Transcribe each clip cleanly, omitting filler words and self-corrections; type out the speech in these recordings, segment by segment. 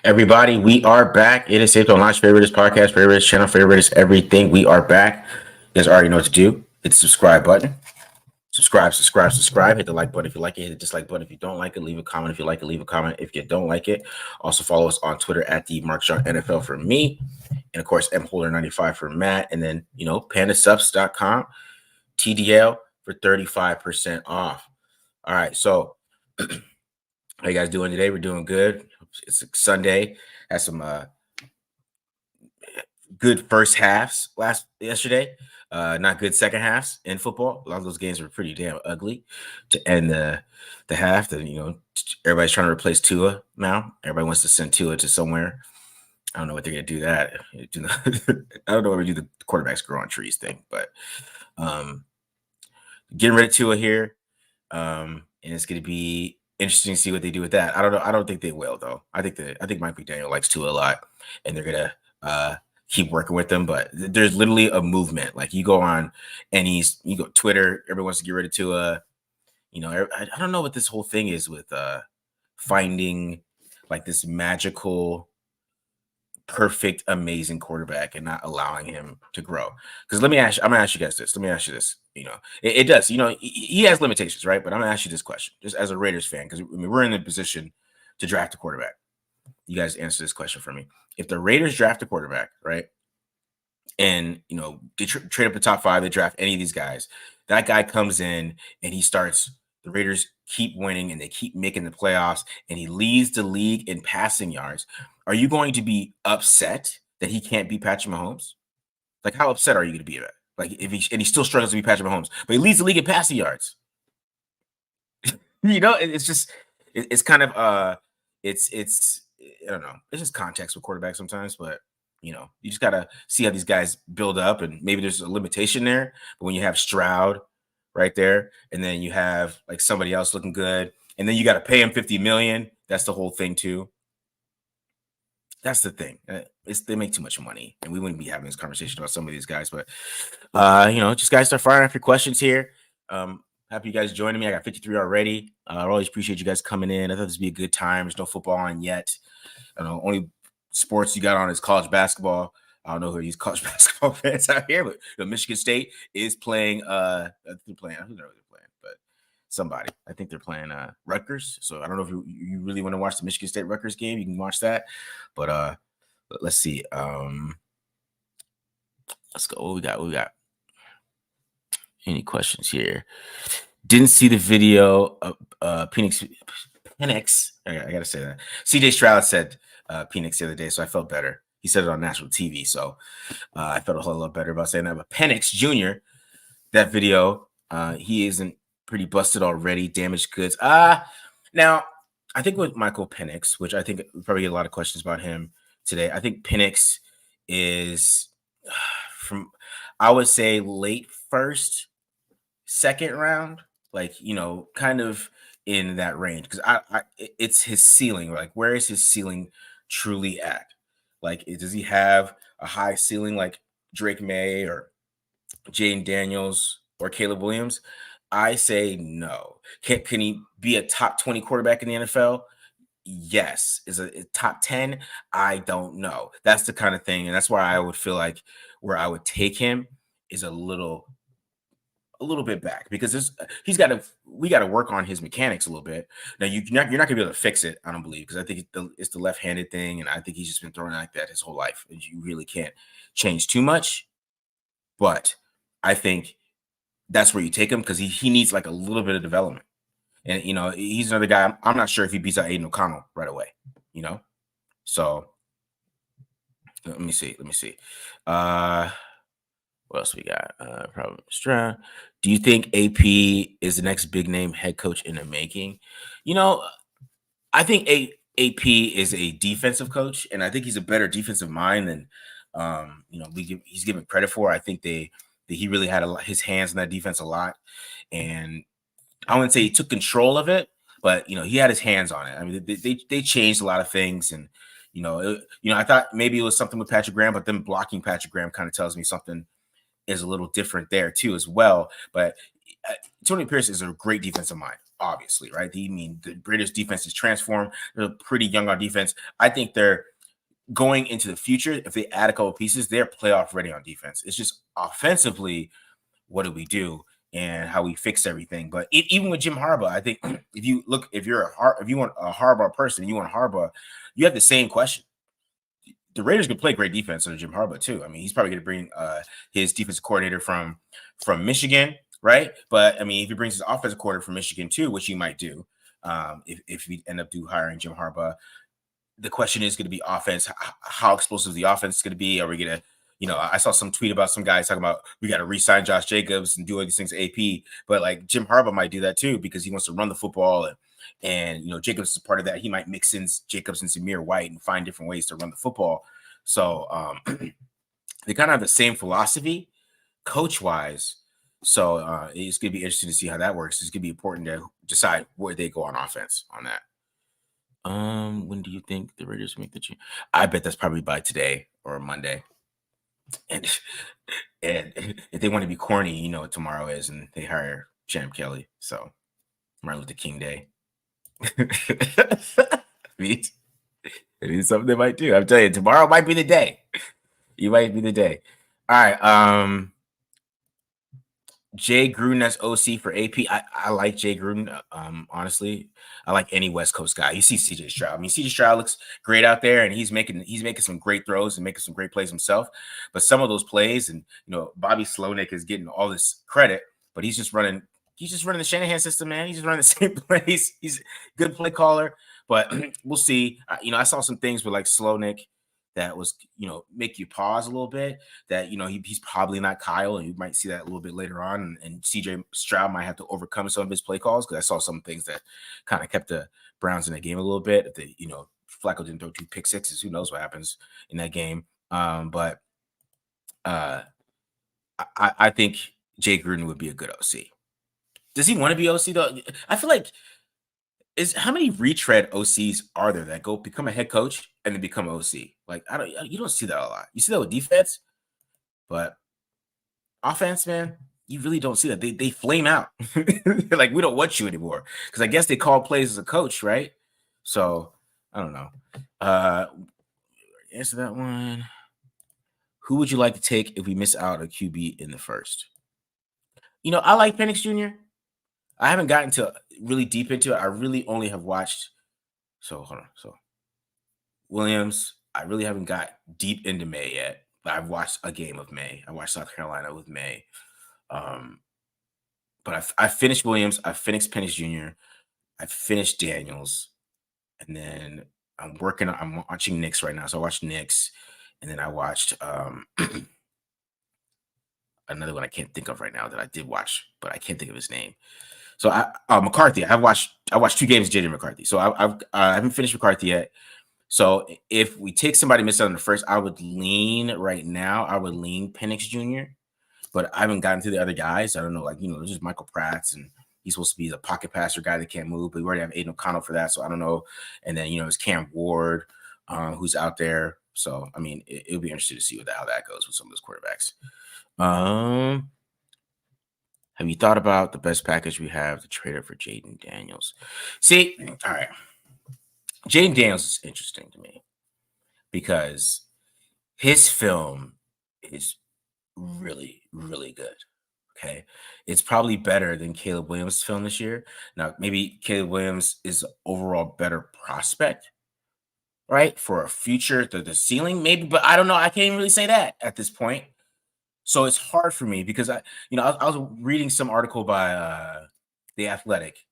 Everybody, we are back. It is safe to launch favorites, podcast favorites, channel favorites, everything. We are back. You guys already know what to do. Hit the subscribe button. Subscribe. Hit the like button if you like it. Hit the dislike button if you don't like it. Leave a comment if you like it. Leave a comment if you don't like it. Also follow us on Twitter at the Mark Shaw NFL for me. And of course, mholder95 for Matt. And then, pandasubs.com, TDL for 35% off. All right. So how you guys doing today? We're doing good. It's Sunday. Had some good first halves yesterday. Not good second halves in football. A lot of those games were pretty damn ugly to end the half. Everybody's trying to replace Tua now. Everybody wants to send Tua to somewhere. I don't know what they're gonna do that. I don't know what we do the quarterbacks grow on trees thing, but getting rid of Tua here. And it's gonna be interesting to see what they do with that. I don't know. I don't think they will though. I think Mike McDaniel likes Tua a lot, and they're gonna keep working with them. But there's literally a movement. Like you go on you go Twitter, everyone wants to get rid of Tua. I don't know what this whole thing is with finding like this magical, perfect, amazing quarterback and not allowing him to grow. Because I'm gonna ask you guys this. Let me ask you this. It does. He has limitations, right? But I'm gonna ask you this question, just as a Raiders fan, because we're in the position to draft a quarterback. You guys answer this question for me. If the Raiders draft a quarterback, right, and they trade up the top 5, they draft any of these guys, that guy comes in and he starts. The Raiders keep winning and they keep making the playoffs, and he leads the league in passing yards. Are you going to be upset that he can't beat Patrick Mahomes? Like, how upset are you going to be about it? Like, if he still struggles to beat Patrick Mahomes, but he leads the league in passing yards. It's just it's kind of it's I don't know. It's just context with quarterbacks sometimes, but you just gotta see how these guys build up, and maybe there's a limitation there. But when you have Stroud right there, and then you have like somebody else looking good, and then you got to pay him $50 million. That's the whole thing too. That's the thing. They make too much money, and we wouldn't be having this conversation about some of these guys. But just guys start firing off your questions here. Happy you guys joining me. I got 53 already. I always appreciate you guys coming in. I thought this would be a good time. There's no football on yet. I don't know. Only sports you got on is college basketball. I don't know who these college basketball fans out here, but Michigan State is playing. They're playing. Who knows they're playing? But somebody. I think they're playing Rutgers. So I don't know if you really want to watch the Michigan State Rutgers game. You can watch that. But let's see. Let's go. What we got? Any questions here? Didn't see the video of Penix. I gotta say that. CJ Stroud said Penix the other day, so I felt better. He said it on national TV, so I felt a whole lot better about saying that. But Penix Jr., that video, he isn't pretty busted already. Damaged goods. Now I think with Michael Penix, which I think we probably get a lot of questions about him today. I think Penix is from, I would say, late first, second round, like kind of in that range, because it's his ceiling. Like, where is his ceiling truly at? Like, does he have a high ceiling like Drake May or Jaden Daniels or Caleb Williams? I say no. Can he be a top 20 quarterback in the NFL? Yes. Is a top 10? I don't know. That's the kind of thing, and that's why I would feel like where I would take him is a little bit back, because we got to work on his mechanics a little bit. Now you're not gonna be able to fix it, I don't believe, because I think it's the left-handed thing, and I think he's just been throwing like that his whole life, and you really can't change too much. But I think that's where you take him, because he needs like a little bit of development, and he's another guy. I'm not sure if he beats out Aiden O'Connell right away. So let me see. What else we got? Probably Stroud. Do you think AP is the next big name head coach in the making? I think AP is a defensive coach, and I think he's a better defensive mind than he's given credit for. I think that he really had his hands in that defense a lot, and I wouldn't say he took control of it, but he had his hands on it. I mean, they changed a lot of things, and I thought maybe it was something with Patrick Graham, but them blocking Patrick Graham kind of tells me something is a little different there too as well. But Tony Pierce is a great defensive mind, obviously, right? The Raiders defense is transformed. They're pretty young on defense. I think they're going into the future. If they add a couple pieces, they're playoff ready on defense. It's just offensively, what do we do and how we fix everything. But even with Jim Harbaugh, I think if you want a Harbaugh person, you want Harbaugh, you have the same question. The Raiders can play great defense under Jim Harbaugh too. I mean, he's probably going to bring his defensive coordinator from Michigan, right? But I mean, if he brings his offensive coordinator from Michigan too, which he might do, if we end up hiring Jim Harbaugh, the question is going to be offense. How explosive the offense is going to be? Are we going to, I saw some tweet about some guys talking about we got to re-sign Josh Jacobs and do all these things AP, but like Jim Harbaugh might do that too because he wants to run the football and Jacobs is part of that. He might mix in Jacobs and Zamir White and find different ways to run the football. So they kind of have the same philosophy, coach-wise. So it's going to be interesting to see how that works. It's going to be important to decide where they go on offense on that. When do you think the Raiders make the change? I bet that's probably by today or Monday. And if they want to be corny, you know what tomorrow is, and they hire Champ Kelly. So Martin Luther King Day. It is something they might do. I'm telling you, tomorrow might be the day. You might be the day. All right. Jay Gruden as OC for AP. I like Jay Gruden. Honestly, I like any West Coast guy. You see CJ Stroud. I mean, CJ Stroud looks great out there, and he's making some great throws and making some great plays himself. But some of those plays, and Bobby Slowick is getting all this credit, but he's just running the Shanahan system, man. He's just running the same plays. He's a good play caller, but we'll see. I saw some things with like Slowick that was, make you pause a little bit, that, he's probably not Kyle, and you might see that a little bit later on. And CJ Stroud might have to overcome some of his play calls, because I saw some things that kind of kept the Browns in the game a little bit. If they, Flacco didn't throw 2 pick sixes, who knows what happens in that game. But I think Jay Gruden would be a good OC. Does he want to be OC though? I feel like, how many retread OCs are there that go become a head coach and then become OC? Like, you don't see that a lot. You see that with defense, but offense, man, you really don't see that. They flame out. Like, we don't want you anymore, because I guess they call plays as a coach, right? So I don't know. Answer that one. Who would you like to take if we miss out a QB in the first? I like Penix Jr. I haven't gotten to really deep into it. I really only have watched. So hold on. So Williams, I really haven't got deep into May yet, but I've watched a game of May. I watched South Carolina with May. But I finished Williams. I finished Penix Jr. I finished Daniels. And then I'm watching Knicks right now. So I watched Knicks. And then I watched another one I can't think of right now that I did watch, but I can't think of his name. So McCarthy. I watched 2 games of JJ McCarthy. So I haven't finished McCarthy yet. So if we take somebody missed out in the first, I would lean Penix Jr. But I haven't gotten to the other guys. I don't know, there's just Michael Pratt's, and he's supposed to be the pocket passer guy that can't move, but we already have Aiden O'Connell for that. So I don't know. And then, it's Cam Ward, who's out there. So, I mean, it'll be interesting to see how that goes with some of those quarterbacks. Have you thought about the best package we have to trade up for Jaden Daniels? See, all right. Jaden Daniels is interesting to me because his film is really, really good. Okay. It's probably better than Caleb Williams' film this year. Now, maybe Caleb Williams is an overall better prospect, right? For a future, the ceiling, maybe, but I don't know. I can't even really say that at this point. So it's hard for me because I was reading some article by The Athletic.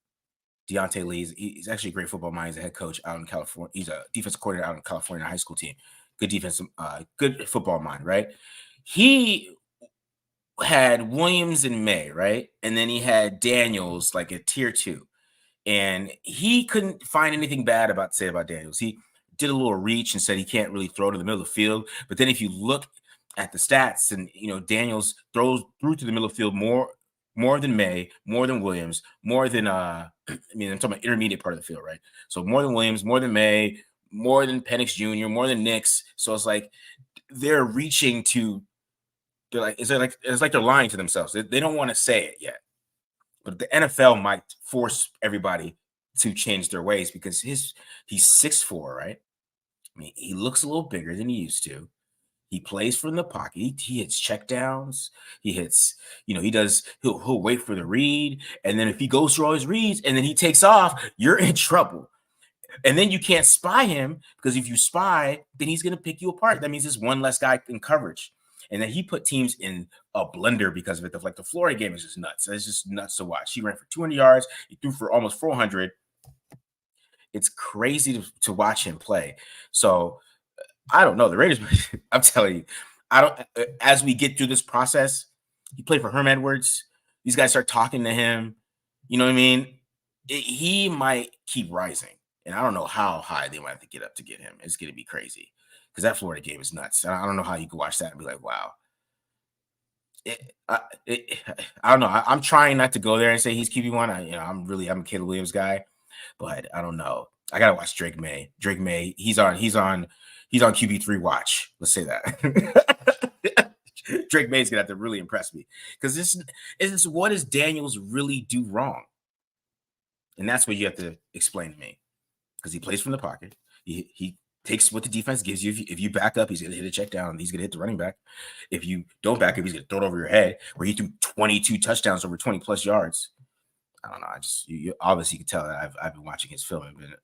Deontay Lee, he's actually a great football mind. He's a head coach out in California. He's a defensive coordinator out in California high school team. Good defensive, good football mind, right? He had Williams in May, right? And then he had Daniels like a tier 2. And he couldn't find anything bad to say about Daniels. He did a little reach and said he can't really throw to the middle of the field. But then if you look at the stats, and Daniels throws through to the middle of the field more than May, more than Williams, more than I'm talking about intermediate part of the field, right? So more than Williams, more than May, more than Penix Jr., more than Nix. So it's like they're reaching to. It's like they're lying to themselves. They don't want to say it yet. but the NFL might force everybody to change their ways because he's 6'4", right? I mean, he looks a little bigger than he used to. He plays from the pocket. He hits checkdowns. He hits, he does. He'll wait for the read, and then if he goes through all his reads and then he takes off, you're in trouble. And then you can't spy him because if you spy, then he's going to pick you apart. That means there's one less guy in coverage. And then he put teams in a blender because of it. Like the Florida game is just nuts. It's just nuts to watch. He ran for 200 yards. He threw for almost 400. It's crazy to watch him play. So I don't know. The Raiders, I'm telling you, I don't. As we get through this process, he played for Herm Edwards. These guys start talking to him. You know what I mean? He might keep rising. And I don't know how high they might have to get up to get him. It's going to be crazy because that Florida game is nuts. I don't know how you can watch that and be like, wow. I don't know. I'm trying not to go there and say he's QB1. I'm a Caleb Williams guy, but I don't know. I got to watch Drake May. Drake May, he's on QB3 watch. Let's say that. Drake May's going to have to really impress me because this is what does Daniels really do wrong? And that's what you have to explain to me. Because he plays from the pocket. He takes what the defense gives you. If you back up, he's going to hit a check down. He's going to hit the running back. If you don't back up, he's going to throw it over your head. Where he threw 22 touchdowns over 20-plus yards. I don't know. You obviously can tell that I've been watching his film and been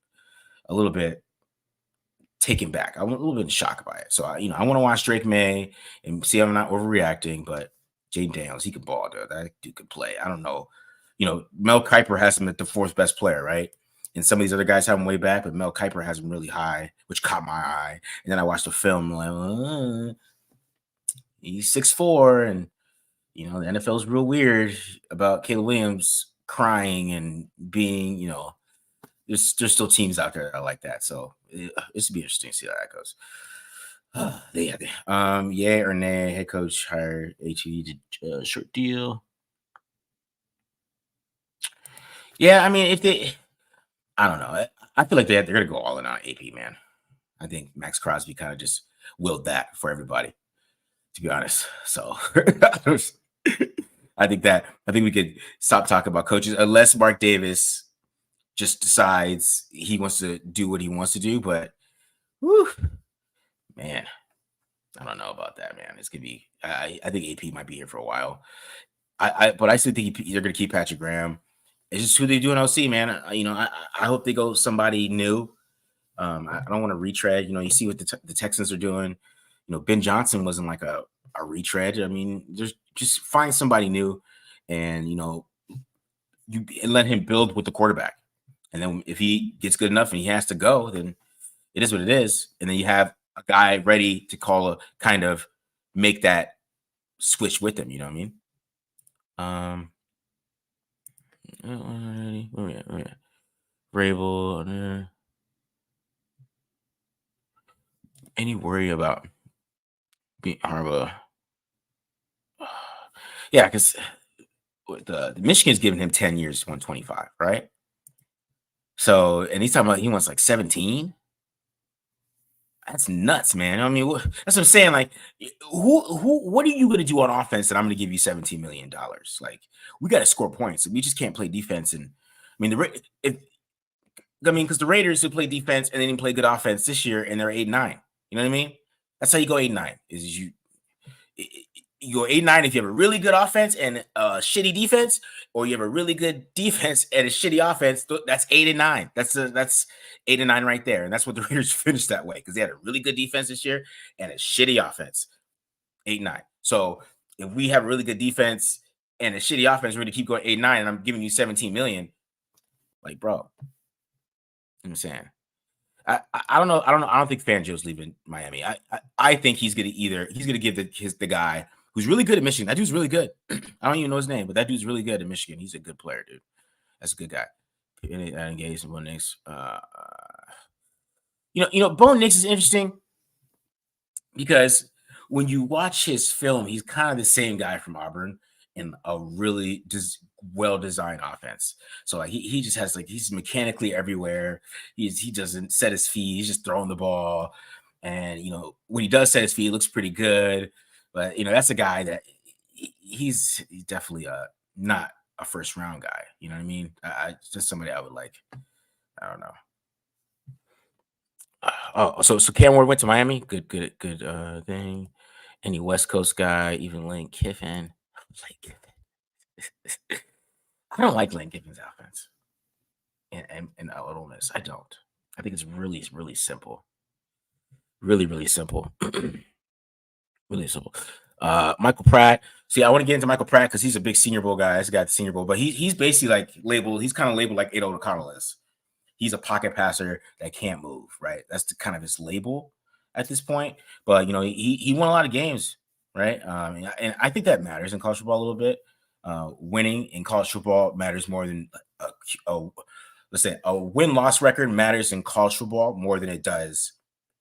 a little bit taken back. I'm a little bit in shock by it. So, I want to watch Drake May and see if I'm not overreacting. But Jaden Daniels, he can ball, dude. That dude can play. I don't know. Mel Kiper has him at the 4th best player, right? And some of these other guys have him way back, but Mel Kiper has him really high, which caught my eye. And then I watched the film, like, he's 6'4", and the NFL is real weird about Caleb Williams crying and being, there's still teams out there that are like that. So it's be interesting to see how that goes. Yeah or nay? Head coach hired HE to short deal. Yeah, I mean, if they. I don't know. I feel like they're going to go all in on AP, man. I think Maxx Crosby kind of just willed that for everybody, to be honest. So I think we could stop talking about coaches unless Mark Davis just decides he wants to do what he wants to do. But, man, I don't know about that, man. It's going to be I think AP might be here for a while. But I still think they're going to keep Patrick Graham. It's just who they do in OC, man. I hope they go somebody new. I don't want to retread. You see what the Texans are doing. Ben Johnson wasn't like a retread. I mean, just find somebody new, and you let him build with the quarterback. And then if he gets good enough and he has to go, then it is what it is. And then you have a guy ready to kind of make that switch with him. You know what I mean? Where we at? Vrabel. Any worry about being Harbaugh? Yeah, because the Michigan's giving him 10 years, 125, right? So, and he's talking about he wants like 17. That's nuts, man. I mean, that's what I'm saying. Like, what are you going to do on offense that I'm going to give you $17 million? Like, we got to score points. We just can't play defense. And I mean, because the Raiders who play defense and they didn't play good offense this year, and they're 8-9. You know what I mean? That's how you go 8-9. Is you go 8-9 if you have a really good offense and a shitty defense, or you have a really good defense and a shitty offense. That's 8-9. That's 8-9 right there, and that's what the Raiders finished that way because they had a really good defense this year and a shitty offense. 8-9. So if we have a really good defense and a shitty offense, we're going to keep going 8-9, and I'm giving you $17 million. Like, bro, you know what I'm saying. I don't know. I don't think Fangio's leaving Miami. I think he's gonna give the guy who's really good at Michigan. That dude's really good. I don't even know his name, but that dude's really good at Michigan. He's a good player, dude. That's a good guy. Engaged in Bo Nix. Bo Nix is interesting because when you watch his film, he's kind of the same guy from Auburn in a really well-designed offense. So like he just has he's mechanically everywhere. He doesn't set his feet. He's just throwing the ball. And, when he does set his feet, it looks pretty good. But, that's a guy that he's definitely not a first round guy. You know what I mean? Just somebody I would like. I don't know. So Cam Ward went to Miami. Good thing. Any West Coast guy, even Lane Kiffin. Like, I don't like Lane Kiffin's offense and Ole Miss. I don't. I think it's really simple. Really simple. Really simple. Michael Pratt. See, I want to get into Michael Pratt because he's a big Senior Bowl guy. He's got the Senior Bowl, but he's basically like labeled. He's kind of labeled like Ado O'Connell is. He's a pocket passer that can't move. Right. That's the kind of his label at this point. But he won a lot of games. Right. And I think that matters in college football a little bit. Winning in college football matters more than let's say a win-loss record matters in college football more than it does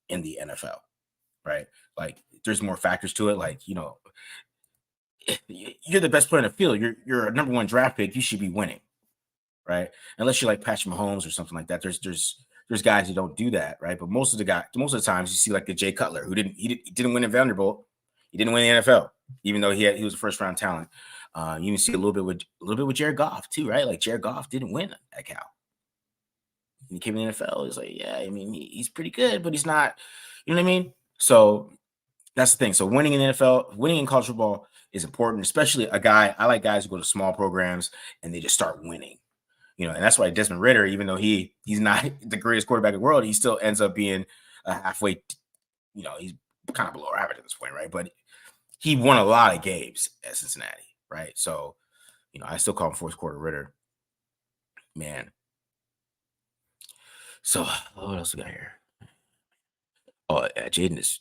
in the NFL. Right. Like there's more factors to it. Like, you're the best player in the field. You're a number one draft pick. You should be winning, right? Unless you're like Patrick Mahomes or something like that. There's guys who don't do that, right? But most of the times you see like the Jay Cutler who he didn't win in Vanderbilt. He didn't win the NFL, even though he was a first round talent. You can see a little bit with Jared Goff too, right? Like Jared Goff didn't win at Cal. He came in the NFL. He's like, yeah, I mean, he's pretty good, but he's not. You know what I mean? So that's the thing. So winning in the NFL, winning in college football is important, especially I like guys who go to small programs and they just start winning. And that's why Desmond Ridder, even though he's not the greatest quarterback in the world, he still ends up being halfway, he's kind of below average at this point, right? But he won a lot of games at Cincinnati, right? So, I still call him fourth quarter Ridder. Man. So what else we got here? Oh, Jaden is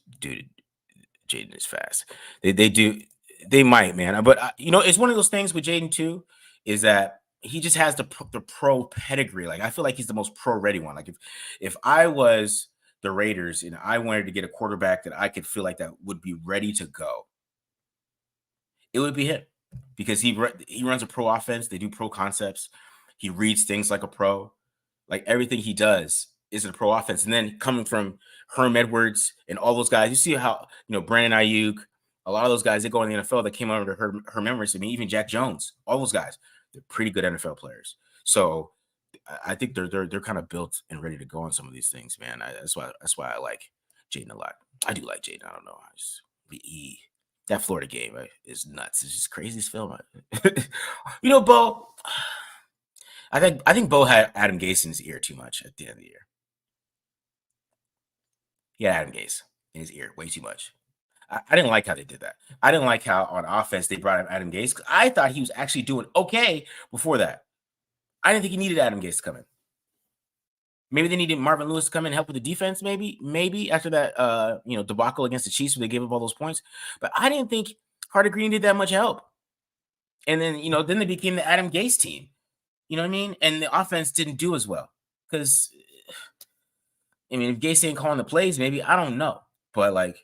fast. They might, man. But it's one of those things with Jaden too, is that he just has the pro pedigree. Like I feel like he's the most pro ready one. Like if I was the Raiders and I wanted to get a quarterback that I could feel like that would be ready to go, it would be him because he runs a pro offense. They do pro concepts. He reads things like a pro. Like everything he does is a pro offense. And then coming from Herm Edwards and all those guys, you see how, Brandon Ayuk, a lot of those guys that go in the NFL that came under Herm Edwards. I mean, even Jack Jones, all those guys, they're pretty good NFL players. So I think they're kind of built and ready to go on some of these things, man. That's why I like Jaden a lot. I do like Jaden. I don't know. That Florida game is nuts. It's just crazy as film. Bo. I think Bo had Adam Gase in his ear too much at the end of the year. He had Adam Gase in his ear way too much. I didn't like how they did that. I didn't like how on offense they brought in Adam Gase. I thought he was actually doing okay before that. I didn't think he needed Adam Gase to come in. Maybe they needed Marvin Lewis to come in and help with the defense. Maybe after that, debacle against the Chiefs where they gave up all those points. But I didn't think Carter Green did that much help. And then, then they became the Adam Gase team. You know what I mean? And the offense didn't do as well because, if Gase ain't calling the plays, maybe I don't know, but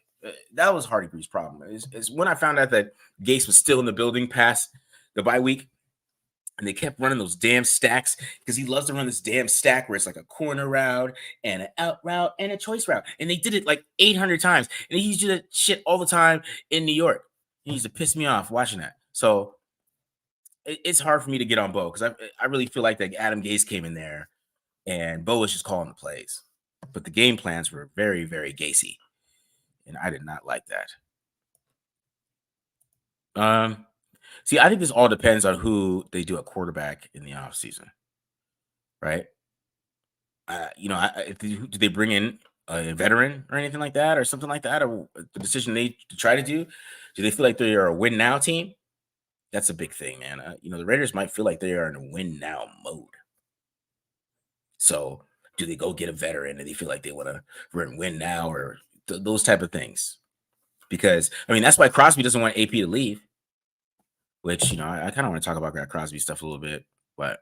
that was Hardy Green's problem. Is when I found out that Gase was still in the building past the bye week, and they kept running those damn stacks because he loves to run this damn stack where it's like a corner route and an out route and a choice route, and they did it like 800 times, and he used to do that shit all the time in New York. He used to piss me off watching that. So it's hard for me to get on Bo because I really feel like that Adam Gase came in there and Bo was just calling the plays. But the game plans were very, very Gasey. And I did not like that. See, I think this all depends on who they do at quarterback in the offseason. Right? Do they bring in a veteran or anything like that or something like that? Or the decision they try to do they feel like they are a win now team? That's a big thing, man. The Raiders might feel like they are in a win now mode. So do they go get a veteran and they feel like they want to win now or those type of things? Because, that's why Crosby doesn't want AP to leave, which, I kind of want to talk about that Crosby stuff a little bit, but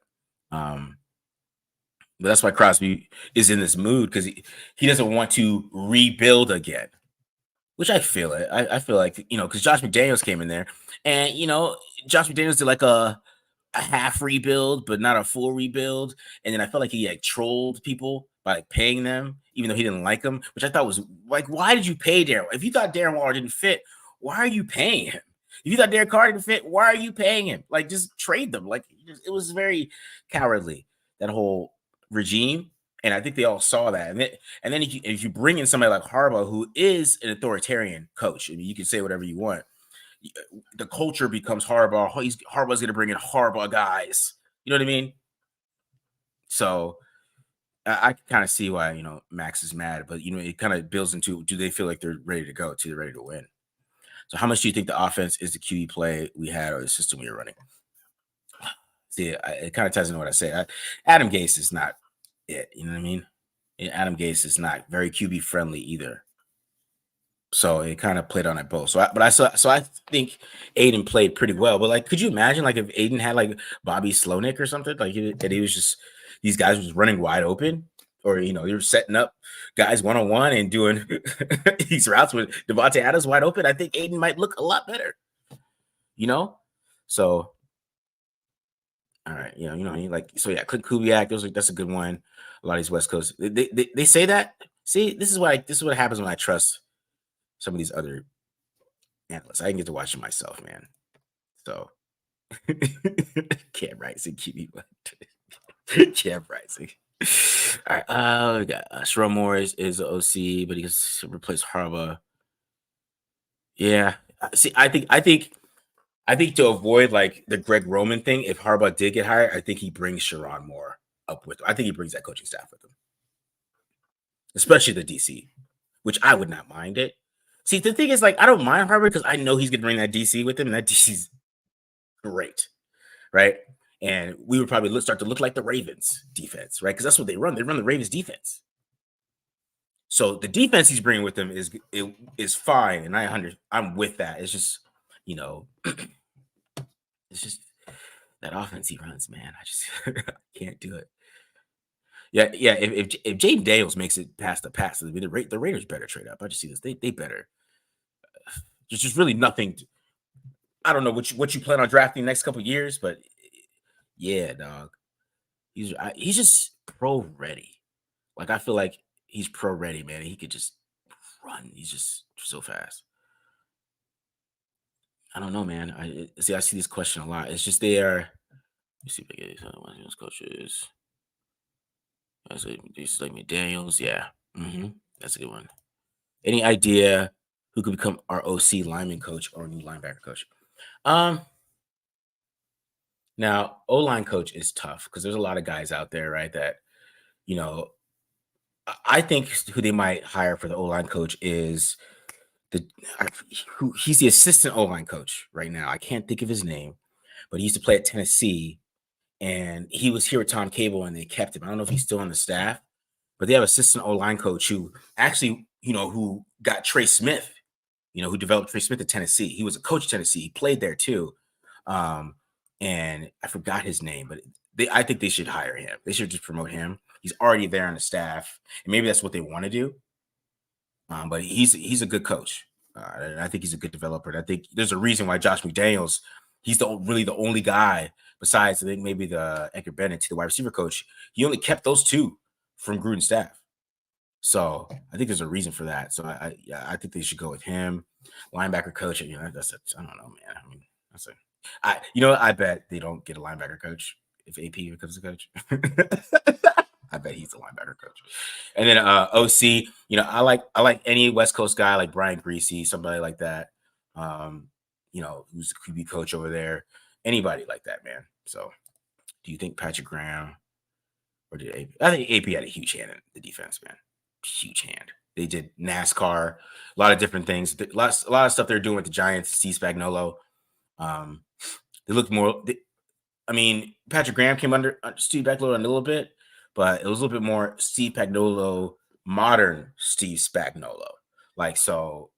that's why Crosby is in this mood because he doesn't want to rebuild again, which I feel it. I feel like, because Josh McDaniels came in there and, Josh McDaniels did like a half rebuild, but not a full rebuild. And then I felt like he trolled people by paying them, even though he didn't like them, which I thought was like, why did you pay Darren? If you thought Darren Waller didn't fit, why are you paying him? If you thought Derek Carr didn't fit, why are you paying him? Like, just trade them. Like, it was very cowardly, that whole regime. And I think they all saw that. And then if you bring in somebody like Harbaugh, who is an authoritarian coach, I mean, you can say whatever you want. The culture becomes Harbaugh. Harbaugh's going to bring in Harbaugh guys. You know what I mean? So I can kind of see why, Max is mad, but, it kind of builds into, do they feel like they're ready to go, they're ready to win? So how much do you think the offense is the QB play we had or the system we were running? See, it kind of ties into what I say. Adam Gase is not it. You know what I mean? Adam Gase is not very QB friendly either. So it kind of played on it both. So I think Aiden played pretty well. But, like, could you imagine, like, if Aiden had, like, Bobby Slowick or something, like, that he was just, these guys was running wide open, or, they were setting up guys one-on-one and doing these routes with Devontae Adams wide open, I think Aiden might look a lot better. So, all right, Clint Kubiak, that's a good one. A lot of these West Coast, they say that. See, this is what happens when I trust some of these other analysts. I can get to watch it myself, man. So, Cam Rising, QB, Cam Rising. All right, we got Sherrone Moore is the OC, but he has to replace Harbaugh. Yeah, see, I think to avoid, like, the Greg Roman thing, if Harbaugh did get hired, I think he brings Sherrone Moore up with him. I think he brings that coaching staff with him, especially the DC, which I would not mind it. See, the thing is, like, I don't mind Harbaugh because I know he's going to bring that DC with him, and that DC's great, right? And we would probably start to look like the Ravens defense, right? Because that's what they run. They run the Ravens defense. So the defense he's bringing with him is fine, and I'm with that. It's just, it's just that offense he runs, man. I just can't do it. Yeah. If Jaden Daniels makes it past the pass, the Raiders better trade up. I just see this. They better. There's just really nothing. I don't know what you plan on drafting the next couple of years, but yeah, dog. He's just pro ready. Like, I feel like he's pro ready, man. He could just run. He's just so fast. I don't know, man. I see this question a lot. It's just there. Let me see if I get these coaches. These like McDaniels. Yeah. That's a good one. Any idea who could become our OC lineman coach or new linebacker coach? Now, O-line coach is tough because there's a lot of guys out there, right, that, I think who they might hire for the O-line coach is he's the assistant O-line coach right now. I can't think of his name, but he used to play at Tennessee, and he was here with Tom Cable, and they kept him. I don't know if he's still on the staff, but they have assistant O-line coach who actually, who got Trey Smith, who developed Trey Smith at Tennessee. He was a coach at Tennessee. He played there too. And I forgot his name, but I think they should hire him. They should just promote him. He's already there on the staff, and maybe that's what they want to do. But he's a good coach. And I think he's a good developer. And I think there's a reason why Josh McDaniels, he's really the only guy besides, I think, maybe the Edgar Bennett, the wide receiver coach. He only kept those two from Gruden's staff. So I think there's a reason for that. So I think they should go with him. Linebacker coach, I don't know, man. I mean, I bet they don't get a linebacker coach if AP becomes the coach. I bet he's the linebacker coach. And then OC, I like any West Coast guy like Brian Greasy, somebody like that. Who's the QB coach over there. Anybody like that, man. So do you think Patrick Graham or did AP? I think AP had a huge hand in the defense, man. Huge hand. They did NASCAR, a lot of different things. A lot of stuff they're doing with the Giants, Steve Spagnuolo. They look more. Patrick Graham came under Steve Spagnuolo a little bit, but it was a little bit more Steve Spagnuolo, modern Steve Spagnuolo. Like, so,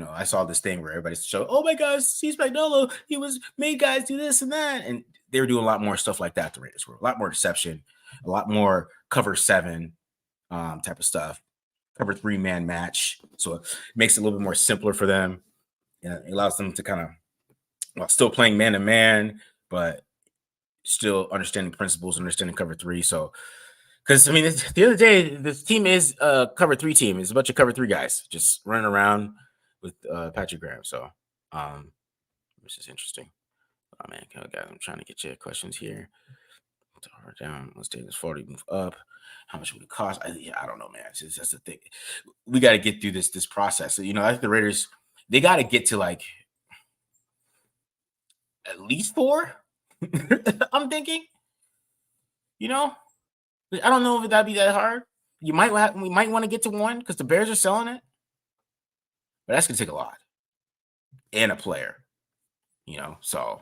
I saw this thing where everybody's showing, oh my gosh, Steve Spagnuolo, he made guys do this and that. And they were doing a lot more stuff like that. The Raiders were a lot more deception, a lot more cover 7 type of stuff, cover 3 man match. So it makes it a little bit more simpler for them. And it allows them to kind of, while still playing man to man, but still understanding principles, understanding cover 3. So, because at the end of the day, this team is a cover 3 team. It's a bunch of cover 3 guys just running around with Patrick Graham. So, which is interesting. Oh man, okay, guys, I'm trying to get your questions here. Down, let's take this 40, move up. How much would it cost? I don't know, man. That's the thing. We got to get through this process. So, I think the Raiders, they got to get to like at least 4. I'm thinking, you know, I don't know if that'd be that hard. We might want to get to 1 because the Bears are selling it, but that's gonna take a lot and a player, So,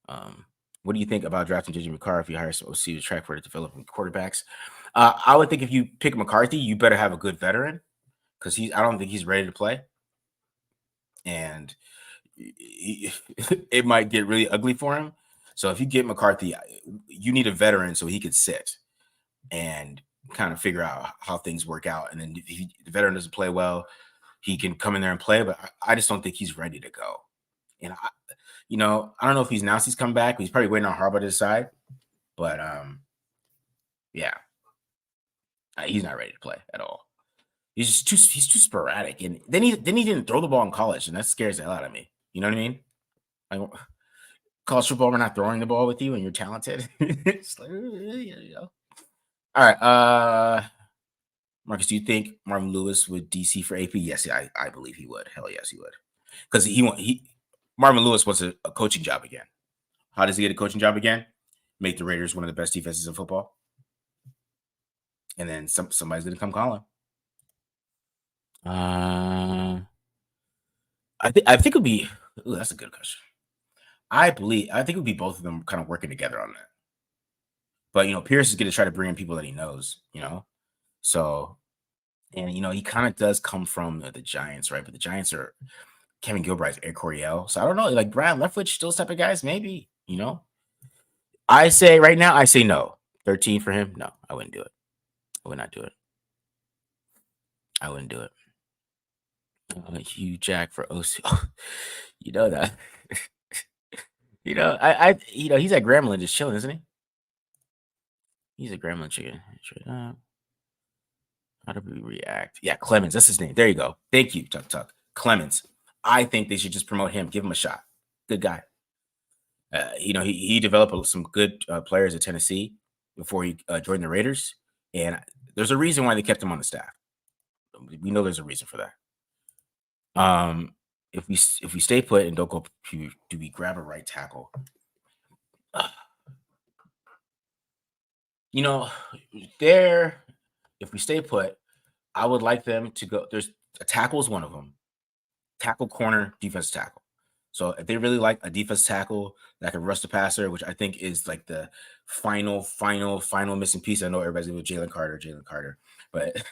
what do you think about drafting JJ McCarthy if you hire some OC to track for the developing quarterbacks? I would think if you pick McCarthy, you better have a good veteran because I don't think he's ready to play, and it might get really ugly for him. So if you get McCarthy, you need a veteran so he could sit and kind of figure out how things work out. And then if the veteran doesn't play well, he can come in there and play. But I just don't think he's ready to go. And I don't know if he's announced he's come back. He's probably waiting on Harbaugh to decide. But yeah, he's not ready to play at all. He's too sporadic, and then he didn't throw the ball in college, and that scares the hell out of me. You know what I mean? Like, college football, we're not throwing the ball with you, and you're talented. It's like, All right, Marcus, do you think Marvin Lewis would DC for AP? Yes, I believe he would. Hell yes, he would. Because Marvin Lewis wants a coaching job again. How does he get a coaching job again? Make the Raiders one of the best defenses in football, and then somebody's gonna come call him. I think it would be. Ooh, that's a good question. I think it would be both of them kind of working together on that. But Pierce is going to try to bring in people that he knows. So, and he kind of does come from the Giants, right? But the Giants are Kevin Gilbride's Air Coryell, so I don't know. Like Brad Leftwich, those type of guys, maybe. I say right now, I say no. 13 for him? No, I wouldn't do it. I would not do it. I wouldn't do it. Hugh Jack for OC. You know that. he's at Gremlin just chilling, isn't he? He's a Gremlin chicken. How do we react? Yeah, Clemens. That's his name. There you go. Thank you, Tuck. Clemens. I think they should just promote him. Give him a shot. Good guy. He developed some good players at Tennessee before he joined the Raiders, and there's a reason why they kept him on the staff. We know there's a reason for that. If we stay put and don't go, do we grab a right tackle? If we stay put, I would like them to go. There's a tackle is one of them. Tackle, corner, defense tackle. So if they really like a defense tackle that can rush the passer, which I think is like the final missing piece. I know everybody's with Jalen Carter. But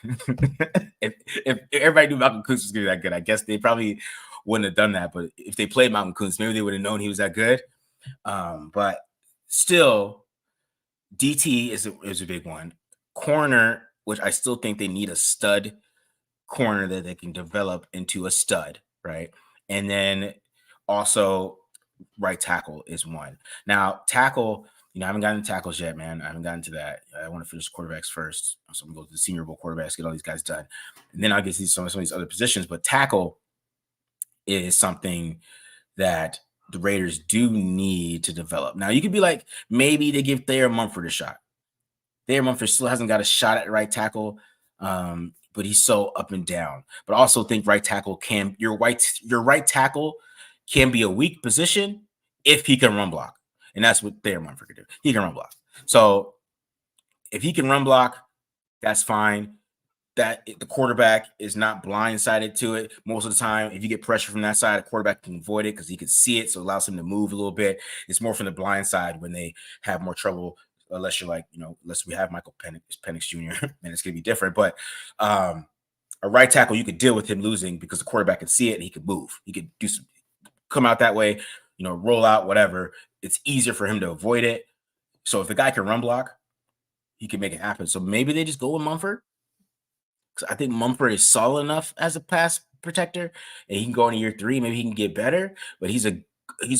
if everybody knew Malcolm Kuntz was going to be that good, I guess they probably wouldn't have done that. But if they played Malcolm Kuntz, maybe they would have known he was that good. But still, DT is a big one. Corner, which I still think they need a stud corner that they can develop into a stud, right? And then also right tackle is one. Now, tackle, I haven't gotten to tackles yet, man. I haven't gotten to that. I want to finish quarterbacks first. So I'm going to go to the Senior Bowl quarterbacks, get all these guys done. And then I'll get to some of these other positions. But tackle is something that the Raiders do need to develop. Now, you could be like, maybe they give Thayer Mumford a shot. Thayer Mumford still hasn't got a shot at right tackle, but he's so up and down. But I also think right tackle your right tackle can be a weak position if he can run block. And that's what Thayer Mumford can do. He can run block. So if he can run block, that's fine. That the quarterback is not blindsided to it most of the time. If you get pressure from that side, the quarterback can avoid it because he can see it, so it allows him to move a little bit. It's more from the blind side when they have more trouble, unless you're like, unless we have Michael Penix Jr., and it's gonna be different. But a right tackle, you could deal with him losing because the quarterback can see it and he could move. He could come out that way, roll out, whatever. It's easier for him to avoid it. So if the guy can run block, he can make it happen. So maybe they just go with Mumford. Because I think Mumford is solid enough as a pass protector, and he can go into year 3. Maybe he can get better, but he's a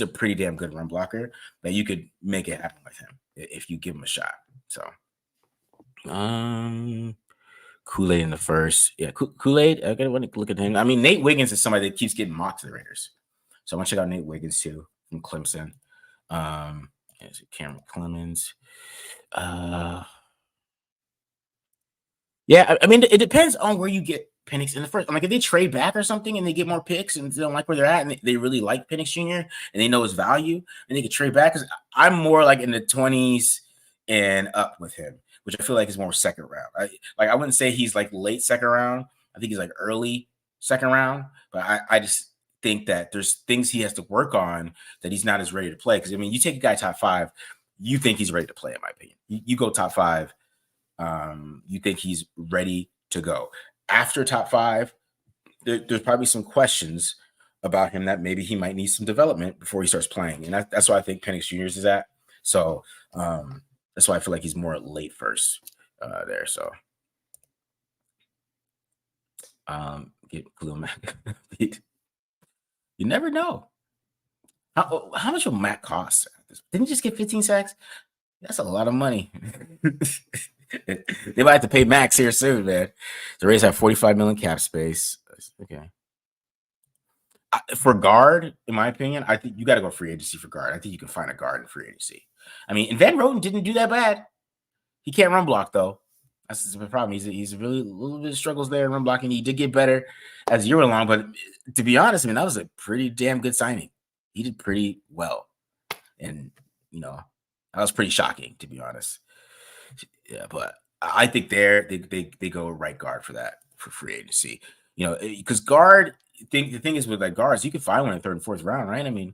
pretty damn good run blocker that you could make it happen with him if you give him a shot. So, Kool-Aid in the first. Yeah, Kool-Aid. I gotta want to look at him. I mean, Nate Wiggins is somebody that keeps getting mocked to the Raiders. So I want to check out Nate Wiggins too from Clemson. Cameron Clemens. Yeah, I mean, it depends on where you get Penix in the first. Like, if they trade back or something and they get more picks and they don't like where they're at and they really like Penix Jr. and they know his value and they can trade back. Because I'm more like in the 20s and up with him, which I feel like is more second round. I wouldn't say he's like late second round. I think he's like early second round. But I just think that there's things he has to work on that he's not as ready to play. Because, I mean, you take a guy top 5, you think he's ready to play, in my opinion. You go top 5. You think he's ready to go. After top 5, there's probably some questions about him that maybe he might need some development before he starts playing. And that's why I think Penix Jr. is at. So that's why I feel like he's more late first there. So get Khalil Mack. You never know. How much will Mack cost? Didn't he just get 15 sacks? That's a lot of money. They might have to pay Max here soon, man. The Rays have 45 million cap space. Okay. For guard, in my opinion, I think you got to go free agency for guard. I think you can find a guard in free agency. I mean, and Van Roten didn't do that bad. He can't run block though. That's the problem. He's really a little bit of struggles there in run blocking. He did get better as the year went along, but to be honest, I mean, that was a pretty damn good signing. He did pretty well, and that was pretty shocking, to be honest. Yeah, but I think they go right guard for that for free agency. Because guard, the thing is with like guards, you can find one in 3rd and 4th round, right? I mean,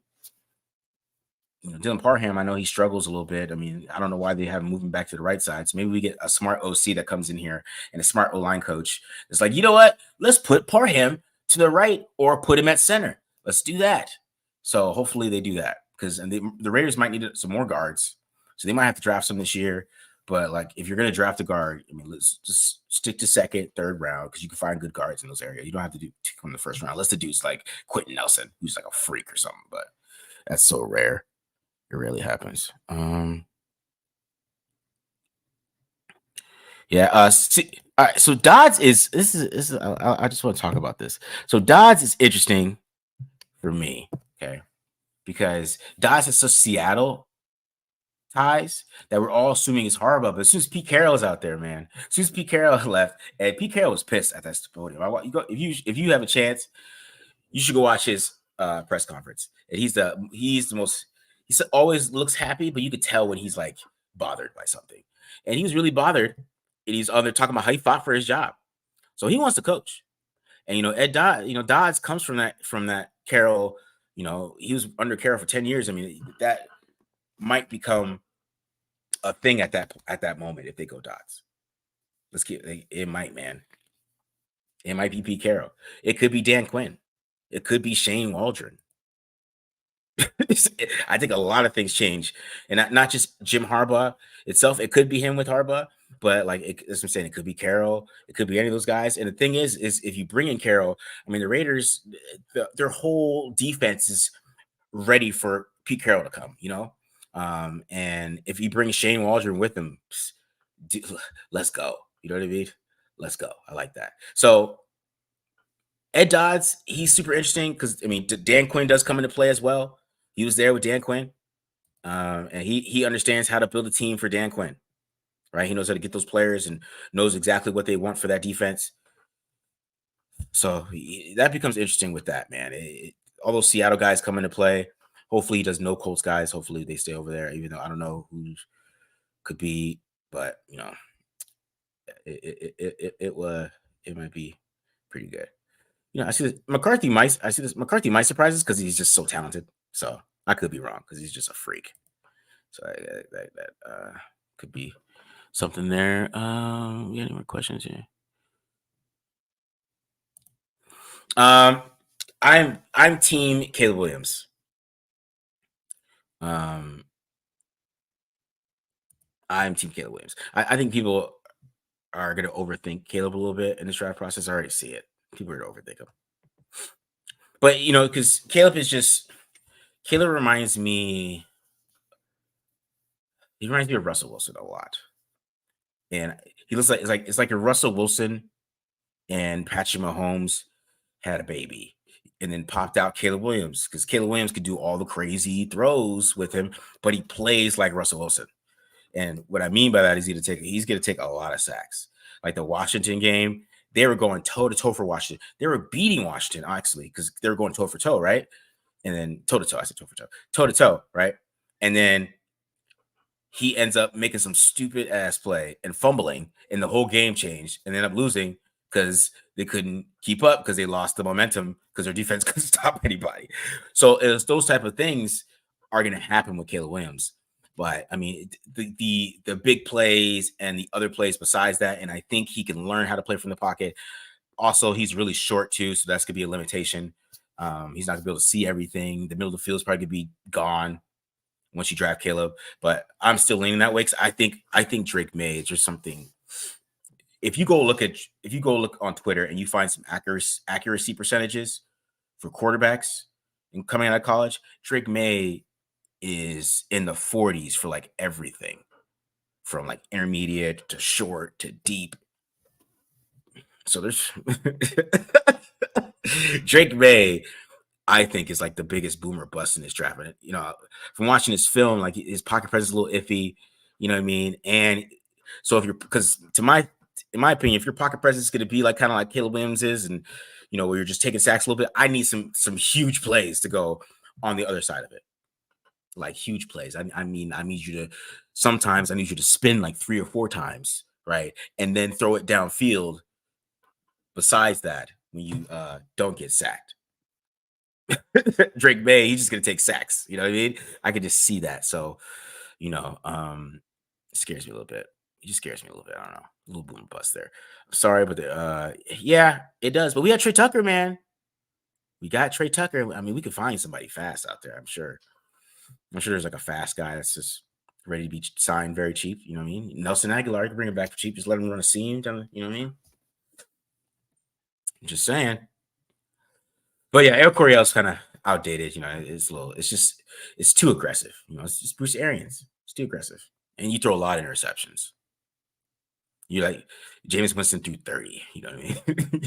Dylan Parham, I know he struggles a little bit. I mean, I don't know why they have him moving back to the right side. So maybe we get a smart OC that comes in here and a smart O-line coach. It's like, you know what? Let's put Parham to the right or put him at center. Let's do that. So hopefully they do that because the Raiders might need some more guards. So they might have to draft some this year. But like, if you're going to draft a guard, I mean, let's just stick to 2nd, 3rd round because you can find good guards in those areas. You don't have to come in the 1st round. Unless the dude's like Quentin Nelson, who's like a freak or something. But that's so rare. It rarely happens. Yeah. All right. So Dodds is this is I just want to talk about this. So Dodds is interesting for me, okay, because Dodds has such Seattle ties that we're all assuming is Harbaugh. But as soon as Pete Carroll's out there, man, as soon as Pete Carroll left, and Pete Carroll was pissed at that podium. If you have a chance, you should go watch his press conference. And he's the most. He always looks happy, but you could tell when he's like bothered by something. And he was really bothered. And he's on there talking about how he fought for his job. So he wants to coach. And Ed Dodds comes from that Carroll. He was under Carroll for 10 years. I mean, that might become a thing at that moment if they go Dodds. It might, man. It might be Pete Carroll. It could be Dan Quinn. It could be Shane Waldron. I think a lot of things change, and not just Jim Harbaugh itself. It could be him with Harbaugh, but as I'm saying, it could be Carroll. It could be any of those guys. And the thing is if you bring in Carroll, I mean, the Raiders, their whole defense is ready for Pete Carroll to come. And if you bring Shane Waldron with him, let's go. You know what I mean? Let's go. I like that. So Ed Dodds, he's super interesting because, I mean, Dan Quinn does come into play as well. He was there with Dan Quinn, and he understands how to build a team for Dan Quinn, right? He knows how to get those players and knows exactly what they want for that defense. So that becomes interesting with that, man. All those Seattle guys come into play. Hopefully he does no Colts guys. Hopefully they stay over there, even though I don't know who could be, but it might be pretty good. I see this McCarthy might surprise us because he's just so talented. So I could be wrong because he's just a freak. So that could be something there. We got any more questions here? I'm team Caleb Williams. I'm team Caleb Williams. I think people are going to overthink Caleb a little bit in this draft process. I already see it. People are going to overthink him. But, because Caleb reminds me of Russell Wilson a lot. And he looks like it's like a Russell Wilson and Patrick Mahomes had a baby. and then popped out Caleb Williams, because Caleb Williams could do all the crazy throws with him, but he plays like Russell Wilson. And what I mean by that is he's going to take a lot of sacks. Like the Washington game, they were going toe to toe for Washington. They were beating Washington actually, because they were going toe for toe, right? And then toe to toe. I said toe for toe, toe to toe, right? And then he ends up making some stupid ass play and fumbling, and the whole game changed, and they end up losing because they couldn't keep up, because they lost the momentum because their defense couldn't stop anybody. So it's those type of things are going to happen with Caleb Williams. But I mean, the big plays and the other plays besides that, and I think he can learn how to play from the pocket. Also, he's really short too, so that's gonna be a limitation. He's not gonna be able to see everything. The middle of the field is probably gonna be gone once you draft Caleb. But I'm still leaning that way, because I think Drake May is just something. If you go look on Twitter and you find some accuracy percentages for quarterbacks and coming out of college, Drake May is in the 40s for like everything, from like intermediate to short to deep. So there's Drake May, I think, is like the biggest boomer bust in this draft. And, you know, from watching his film, like his pocket presence is a little iffy, you know what I mean? And so in my opinion, if your pocket presence is going to be like kind of like Caleb Williams is, and, you know, where you're just taking sacks a little bit, I need some huge plays to go on the other side of it. Like huge plays. I mean, I need you to spin like 3 or 4 times, right? And then throw it downfield. Besides that, when you don't get sacked. Drake May, he's just gonna take sacks. You know what I mean? I could just see that. So, you know, it scares me a little bit. It just scares me a little bit. I don't know. A little boom bust there. I'm sorry, but yeah, it does. But we got Trey Tucker, man. We got Trey Tucker. I mean, we could find somebody fast out there, I'm sure. I'm sure there's like a fast guy that's just ready to be signed very cheap. You know what I mean? Nelson Aguilar, you can bring him back for cheap. Just let him run a seam. You know what I mean? I'm just saying. But yeah, El Coryell's kind of outdated. You know, it's too aggressive. You know, it's just Bruce Arians. It's too aggressive. And you throw a lot of interceptions. You like Jameis Winston threw 30. You know what I mean?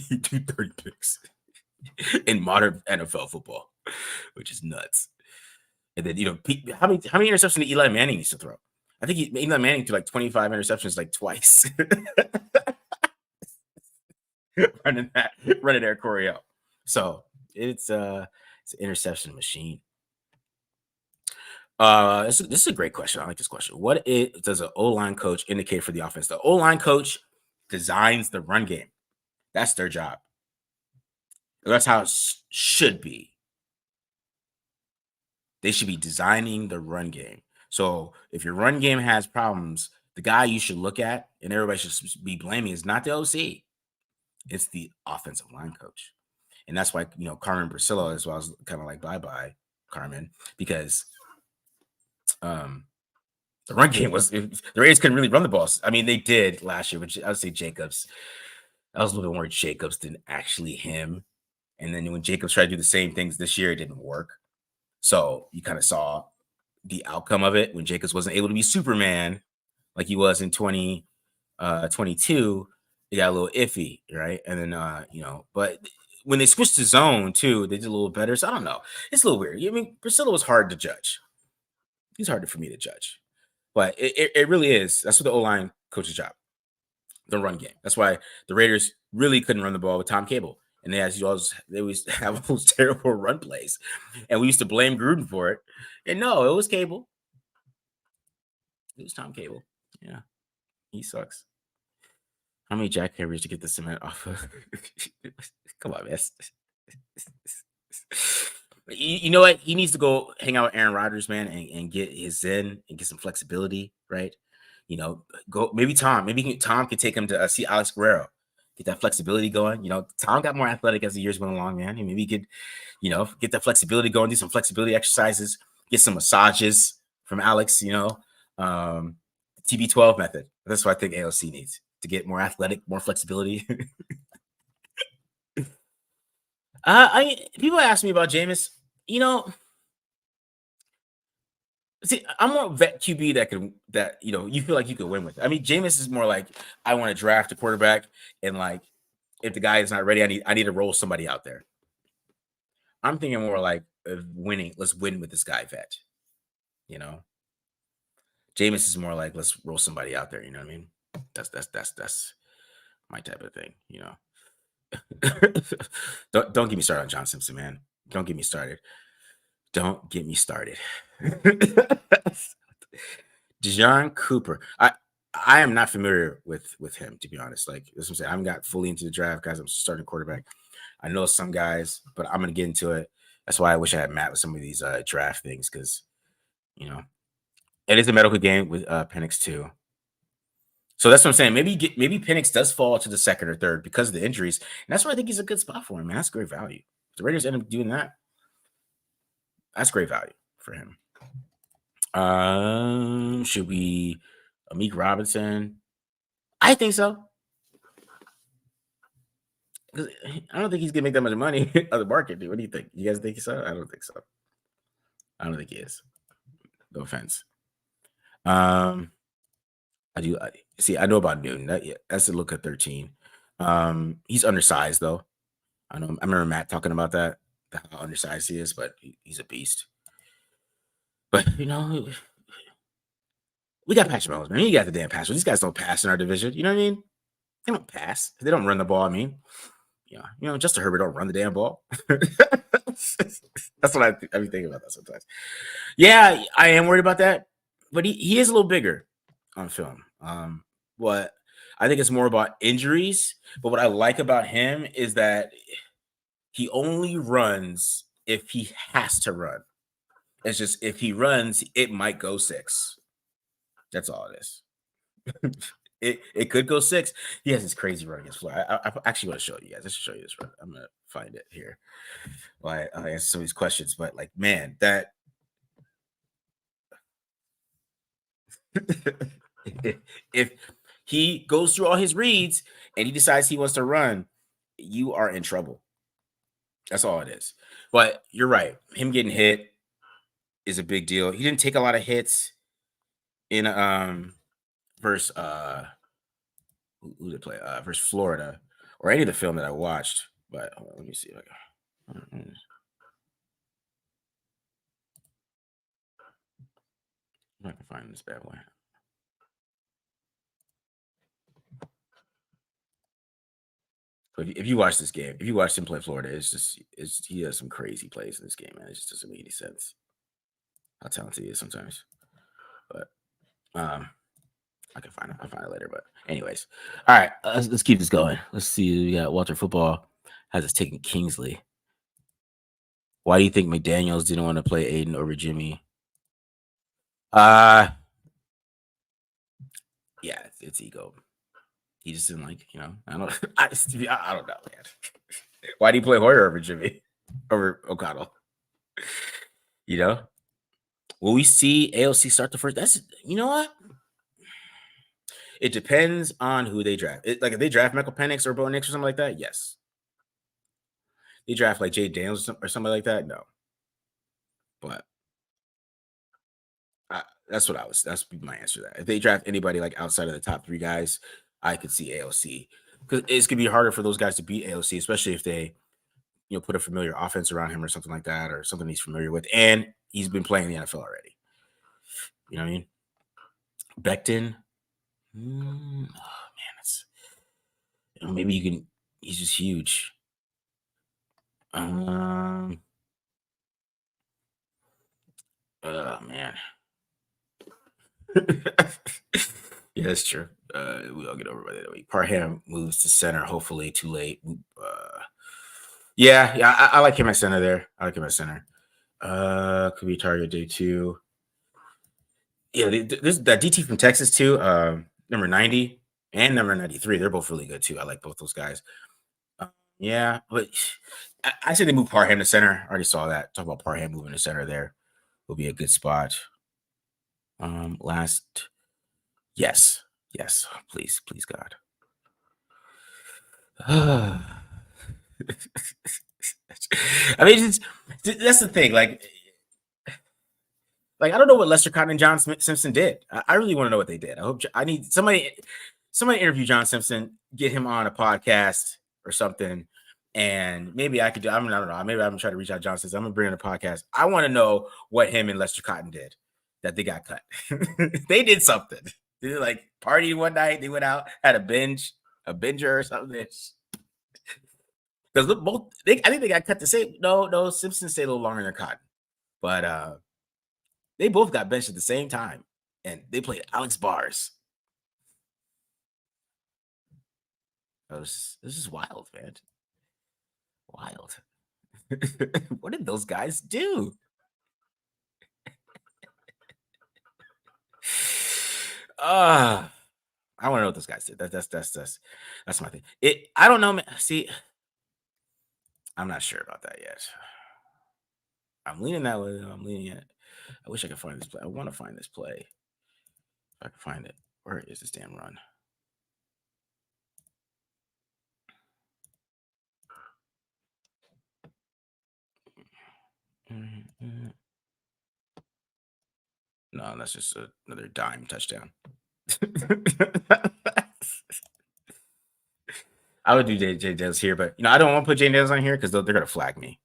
He threw 30 picks in modern NFL football, which is nuts. And then, you know, how many interceptions did Eli Manning used to throw? I think Eli Manning threw like 25 interceptions like twice. running Air Coryell. So it's an interception machine. This is a great question. I like this question. What does an O-line coach indicate for the offense? The O-line coach designs the run game. That's their job. That's how it should be. They should be designing the run game. So if your run game has problems, the guy you should look at and everybody should be blaming is not the OC. It's the offensive line coach. And that's why, you know, Carmen Bracillo as well as kind of like bye-bye, Carmen, because the run game the Raiders couldn't really run the ball. I mean, they did last year, which I would say Jacobs. That was a little bit more Jacobs than actually him. And then when Jacobs tried to do the same things this year, it didn't work. So you kind of saw the outcome of it when Jacobs wasn't able to be Superman like he was in 2022. It got a little iffy, right? And then, you know, but when they switched to zone too, they did a little better. So I don't know. It's a little weird. I mean, Priscilla was hard to judge. He's hard for me to judge. But it really is. That's what the O-line coach's job, the run game. That's why the Raiders really couldn't run the ball with Tom Cable. And they always have those terrible run plays. And we used to blame Gruden for it. And no, it was Cable. It was Tom Cable. Yeah. He sucks. How many jackhammers to get the cement off of? Come on, man. You know what? He needs to go hang out with Aaron Rodgers, man, and get his zen and get some flexibility, right? You know, maybe Tom can take him to see Alex Guerrero, get that flexibility going. You know, Tom got more athletic as the years went along, man. And maybe he could, you know, get that flexibility going, do some flexibility exercises, get some massages from Alex, you know, TB12 method. That's what I think AOC needs to get more athletic, more flexibility. People ask me about Jameis. You know, see, I'm more vet QB that you know you feel like you could win with. I mean, Jameis is more like I want to draft a quarterback, and like if the guy is not ready, I need to roll somebody out there. I'm thinking more like of winning. Let's win with this guy vet. You know, Jameis is more like let's roll somebody out there. You know what I mean? That's my type of thing. You know, don't get me started on John Simpson, man. Don't get me started. Don't get me started. Dijon Cooper. I am not familiar with him, to be honest. Like that's what I'm saying. I haven't got fully into the draft, guys. I'm starting quarterback. I know some guys, but I'm gonna get into it. That's why I wish I had Matt with some of these draft things, because you know it is a medical game with Penix too. So that's what I'm saying. Maybe Penix does fall to the second or third because of the injuries, and that's why I think he's a good spot for him. Man, that's great value. If the Raiders end up doing that, that's great value for him. Should we Amik Robinson? I think so. 'Cause I don't think he's gonna make that much money on the market, dude. What do you think? You guys think so? I don't think so. I don't think he is. No offense. I do see. I know about Newton. That's a look at 13. He's undersized though. I know. I remember Matt talking about that. How undersized he is, but he's a beast. But we got Patrick Mahomes, man. You got the damn pass. These guys don't pass in our division. You know what I mean? They don't pass. They don't run the ball. I mean, yeah, Justin Herbert don't run the damn ball. That's what I be thinking about that sometimes. Yeah, I am worried about that, but he is a little bigger on film. What I think it's more about injuries. But what I like about him is that he only runs if he has to run. It's just if he runs, it might go 6. That's all it is. It could go 6. He has this crazy run against Florida. I actually want to show you guys. Let's show you this run. I'm gonna find it here. While I answer some of these questions, but like, man, that if he goes through all his reads and he decides he wants to run, you are in trouble. That's all it is. But you're right. Him getting hit is a big deal. He didn't take a lot of hits in versus who did play versus Florida or any of the film that I watched. But let me see if I can find this bad boy. But if you watch this game, if you watch him play Florida, he has some crazy plays in this game, man. It just doesn't make any sense how talented he is sometimes. But I can find it. I'll find it later. But anyways, all right, let's keep this going. Let's see. We got Walter Football has us taking Kingsley. Why do you think McDaniels didn't want to play Aiden over Jimmy? Yeah, it's ego. He just didn't like, I don't I don't know, man. Why do you play Hoyer over Jimmy? Over O'Connell? Will we see AOC start the first? That's what? It depends on who they draft. Like if they draft Michael Penix or Bo Nix or something like that, yes. They draft like Jay Daniels or something like that, no. But that's my answer to that. If they draft anybody like outside of the top 3 guys, I could see AOC, because it's gonna be harder for those guys to beat AOC, especially if they put a familiar offense around him or something like that, or something he's familiar with, and he's been playing the NFL already. You know what I mean? Becton. Oh man, that's maybe you can. He's just huge. Oh man. Yeah, that's true. We all get over by the way. Parham moves to center, hopefully too late. Yeah, I like him at center there. I like him at center. Could be target day 2. Yeah, this that DT from Texas too. Number 90 and number 93. They're both really good too. I like both those guys. Yeah, but I say they move Parham to center. I already saw that. Talk about Parham moving to center there. Will be a good spot. Last. Yes. Please, God. I mean, that's the thing. Like I don't know what Lester Cotton and John Simpson did. I really want to know what they did. I need somebody interview John Simpson, get him on a podcast or something, And maybe I could do. I don't know. Maybe I'm gonna try to reach out to John. Says I'm gonna bring in a podcast. I want to know what him and Lester Cotton did that they got cut. They did something. They did like party one night. They went out, had a binger or something. Because both, I think they got cut the same. No, Simpson stayed a little longer than Cotton, but they both got benched at the same time, and they played Alex Bars. This is wild, man. Wild. What did those guys do? I want to know what those guys did. That's my thing. I don't know, man. See, I'm not sure about that yet. I'm leaning that way. I'm leaning it. I wish I could find this play. I want to find this play. If I can find it. Where is this damn run? No, that's just another dime touchdown. I would do J Dales here, but I don't want to put J Dales on here because they're gonna flag me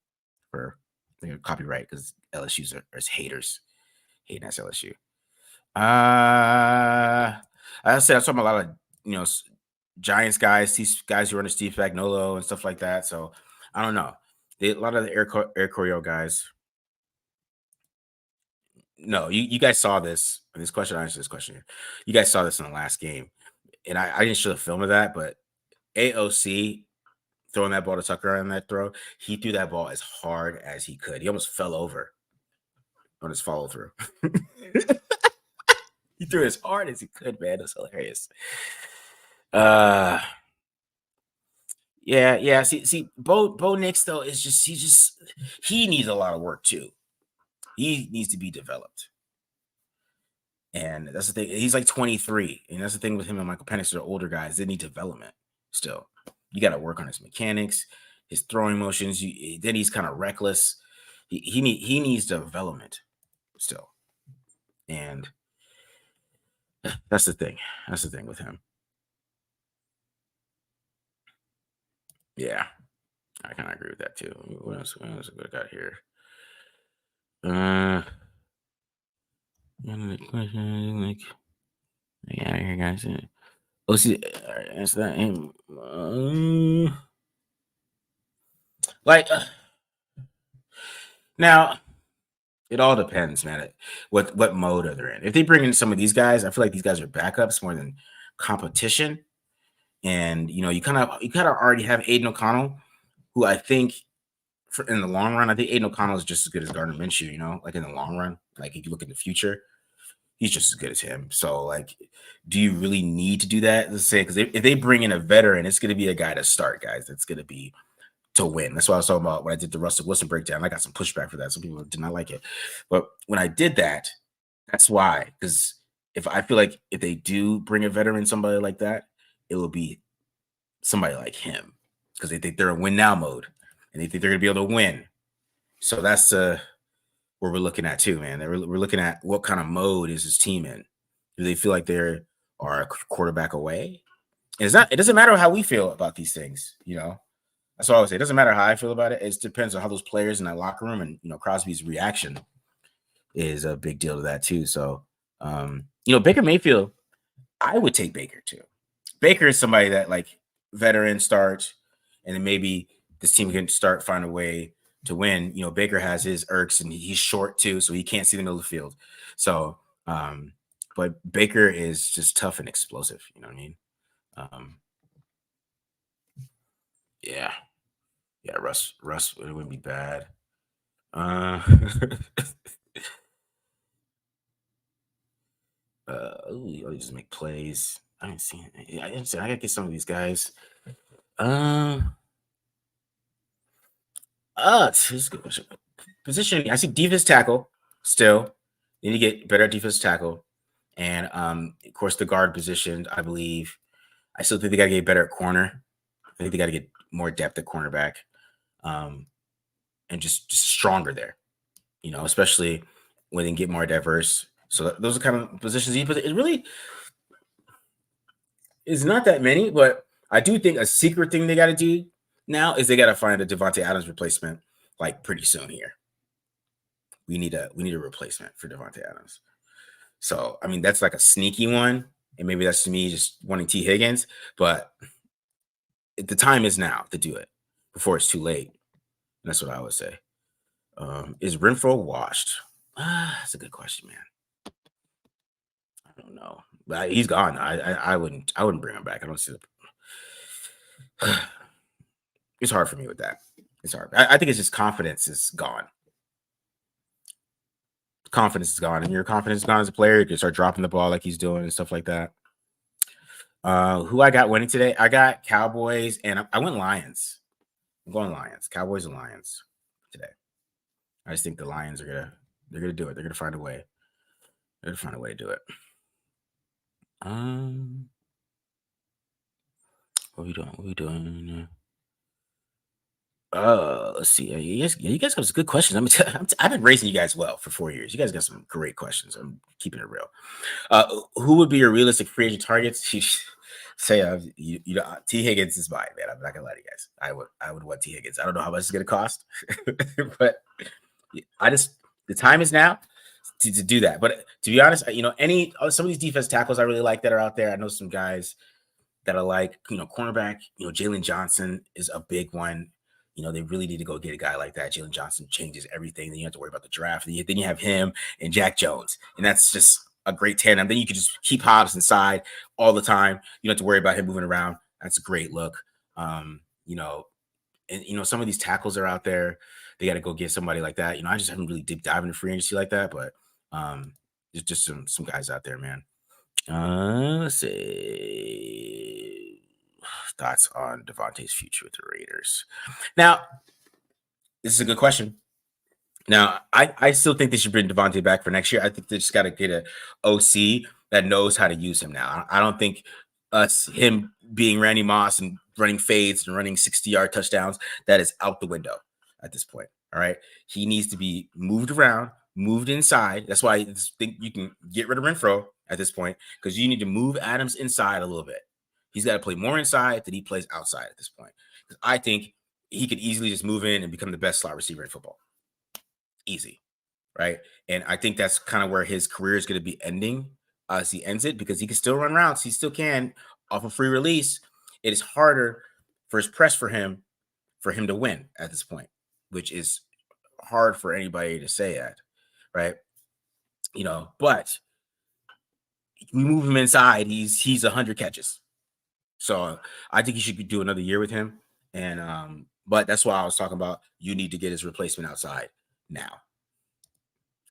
for copyright because LSU's are haters, hating ass LSU. I said I saw a lot of Giants guys, these guys who run to Steve Spagnuolo and stuff like that. So I don't know. A lot of the Air Coryell guys. No, you guys saw this. This question, I answered this question. You guys saw this in the last game, and I didn't show the film of that, but AOC throwing that ball to Tucker on that throw, he threw that ball as hard as he could. He almost fell over on his follow through. He threw as hard as he could, man. That's hilarious. Yeah. See, Bo Nix though is he needs a lot of work too. He needs to be developed. And that's the thing. He's like 23. And that's the thing with him and Michael Penix, they're older guys. They need development still. You got to work on his mechanics, his throwing motions. Then he's kind of reckless. He needs development still. And that's the thing. That's the thing with him. Yeah. I kind of agree with that too. What else we got here? Like, yeah, here, guys. OC, answer that. Now, it all depends, man. What mode are they in? If they bring in some of these guys, I feel like these guys are backups more than competition. And you kind of already have Aiden O'Connell, who I think in the long run, I think Aiden O'Connell is just as good as Gardner Minshew. Like in the long run, like if you look in the future, he's just as good as him. So, like, do you really need to do that? Let's say, because if they bring in a veteran, it's going to be a guy to start, guys. That's going to be to win. That's what I was talking about when I did the Russell Wilson breakdown. I got some pushback for that. Some people did not like it. But when I did that, that's why. Because if I feel like if they do bring a veteran, somebody like that, it will be somebody like him. Because they think they're in win now mode. And they think they're going to be able to win. So that's what we're looking at too, man. We're looking at what kind of mode is his team in. Do they feel like they are a quarterback away? And it doesn't matter how we feel about these things, That's what I would say. It doesn't matter how I feel about it. It depends on how those players in that locker room and Crosby's reaction is a big deal to that too. So Baker Mayfield, I would take Baker too. Baker is somebody that like veteran starts, and then maybe this team can find a way to win. Baker has his irks and he's short too, so he can't see the middle of the field. So, but Baker is just tough and explosive. You know what I mean? Yeah. Russ, it wouldn't be bad. I'll just make plays. I didn't see it. I gotta get some of these guys. This is a good question. Position. I see defense tackle still. They need to get better at defense tackle. And of course, the guard position, I believe. I still think they got to get better at corner. I think they got to get more depth at cornerback, and just stronger there. Especially when they get more diverse. So those are kind of positions. But it really is not that many. But I do think a secret thing they got to do now is they got to find a Devontae Adams replacement like pretty soon here. We need a replacement for Devontae Adams. So I mean that's like a sneaky one, and maybe that's me just wanting T Higgins, but the time is now to do it before it's too late. And that's what I would say. Is Renfro washed? That's a good question, man. I don't know, but he's gone. I wouldn't bring him back. I don't see the. It's hard for me with that. It's hard. I think it's just confidence is gone. Confidence is gone, and your confidence is gone as a player. You can start dropping the ball like he's doing and stuff like that. Who I got winning today? I got Cowboys, and I went Lions. I'm going Lions. Cowboys and Lions today. I just think the Lions they're gonna do it. They're gonna find a way. They're gonna find a way to do it. What are we doing? What are we doing? Let's see. You guys got some good questions. I've been raising you guys well for 4 years. You guys got some great questions. I'm keeping it real. Who would be your realistic free agent targets? Say, T Higgins is mine, man. I'm not gonna lie to you guys. I would want T Higgins. I don't know how much it's gonna cost, but the time is now to do that. But to be honest, some of these defense tackles I really like that are out there. I know some guys that I like, cornerback, Jalen Johnson is a big one. They really need to go get a guy like that. Jalen Johnson changes everything. Then you have to worry about the draft. Then you have him and Jack Jones. And that's just a great tandem. Then you can just keep Hobbs inside all the time. You don't have to worry about him moving around. That's a great look. And some of these tackles are out there. They got to go get somebody like that. I just haven't really deep dive into free agency like that, but there's just some guys out there, man. Let's see. Thoughts on Devontae's future with the Raiders. Now, this is a good question. Now, I still think they should bring Devontae back for next year. I think they just got to get an OC that knows how to use him now. I don't think him being Randy Moss and running fades and running 60-yard touchdowns, that is out the window at this point. All right. He needs to be moved around, moved inside. That's why I think you can get rid of Renfro at this point, because you need to move Adams inside a little bit. He's got to play more inside than he plays outside at this point. I think he could easily just move in and become the best slot receiver in football. Easy, right? And I think that's kind of where his career is going to be ending as he ends it, because he can still run routes. He still can off a free release. It is harder for his press for him to win at this point, which is hard for anybody to say that, right? But we move him inside. He's 100 catches. So I think he should do another year with him. And but that's why I was talking about you need to get his replacement outside now.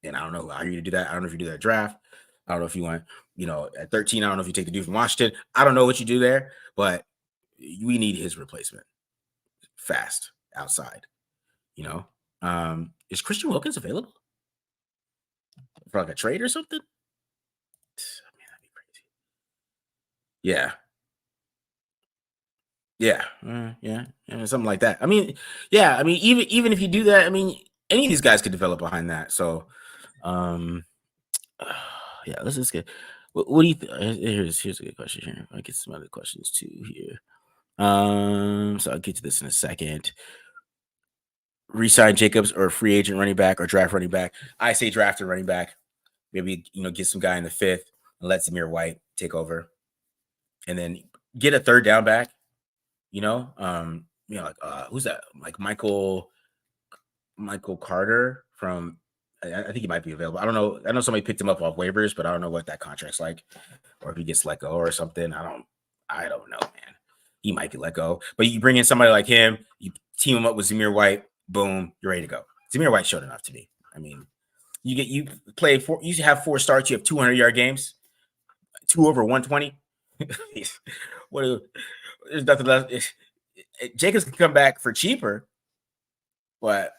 And I don't know how you're gonna do that. I don't know if you do that draft. I don't know if you want, at 13, I don't know if you take the dude from Washington. I don't know what you do there, but we need his replacement fast outside. Is Christian Wilkins available for like a trade or something? Man, that'd be crazy. Yeah. Yeah, something like that. Even if you do that, any of these guys could develop behind that. So, yeah, let's just get. What do you think? Here's a good question here. I get some other questions too here. So I'll get to this in a second. Resign Jacobs or free agent running back or draft running back. I say draft a running back. Maybe get some guy in the 5th and let Zamir White take over, and then get a third down back. Who's that? Like Michael Carter from. I think he might be available. I don't know. I know somebody picked him up off waivers, but I don't know what that contract's like, or if he gets let go or something. I don't know, man. He might get let go, but you bring in somebody like him, you team him up with Zamir White, boom, you're ready to go. Zamir White showed enough to me. You have 4 starts, you have 200-yard games, 2 over 120. There's nothing left. Jacobs can come back for cheaper, but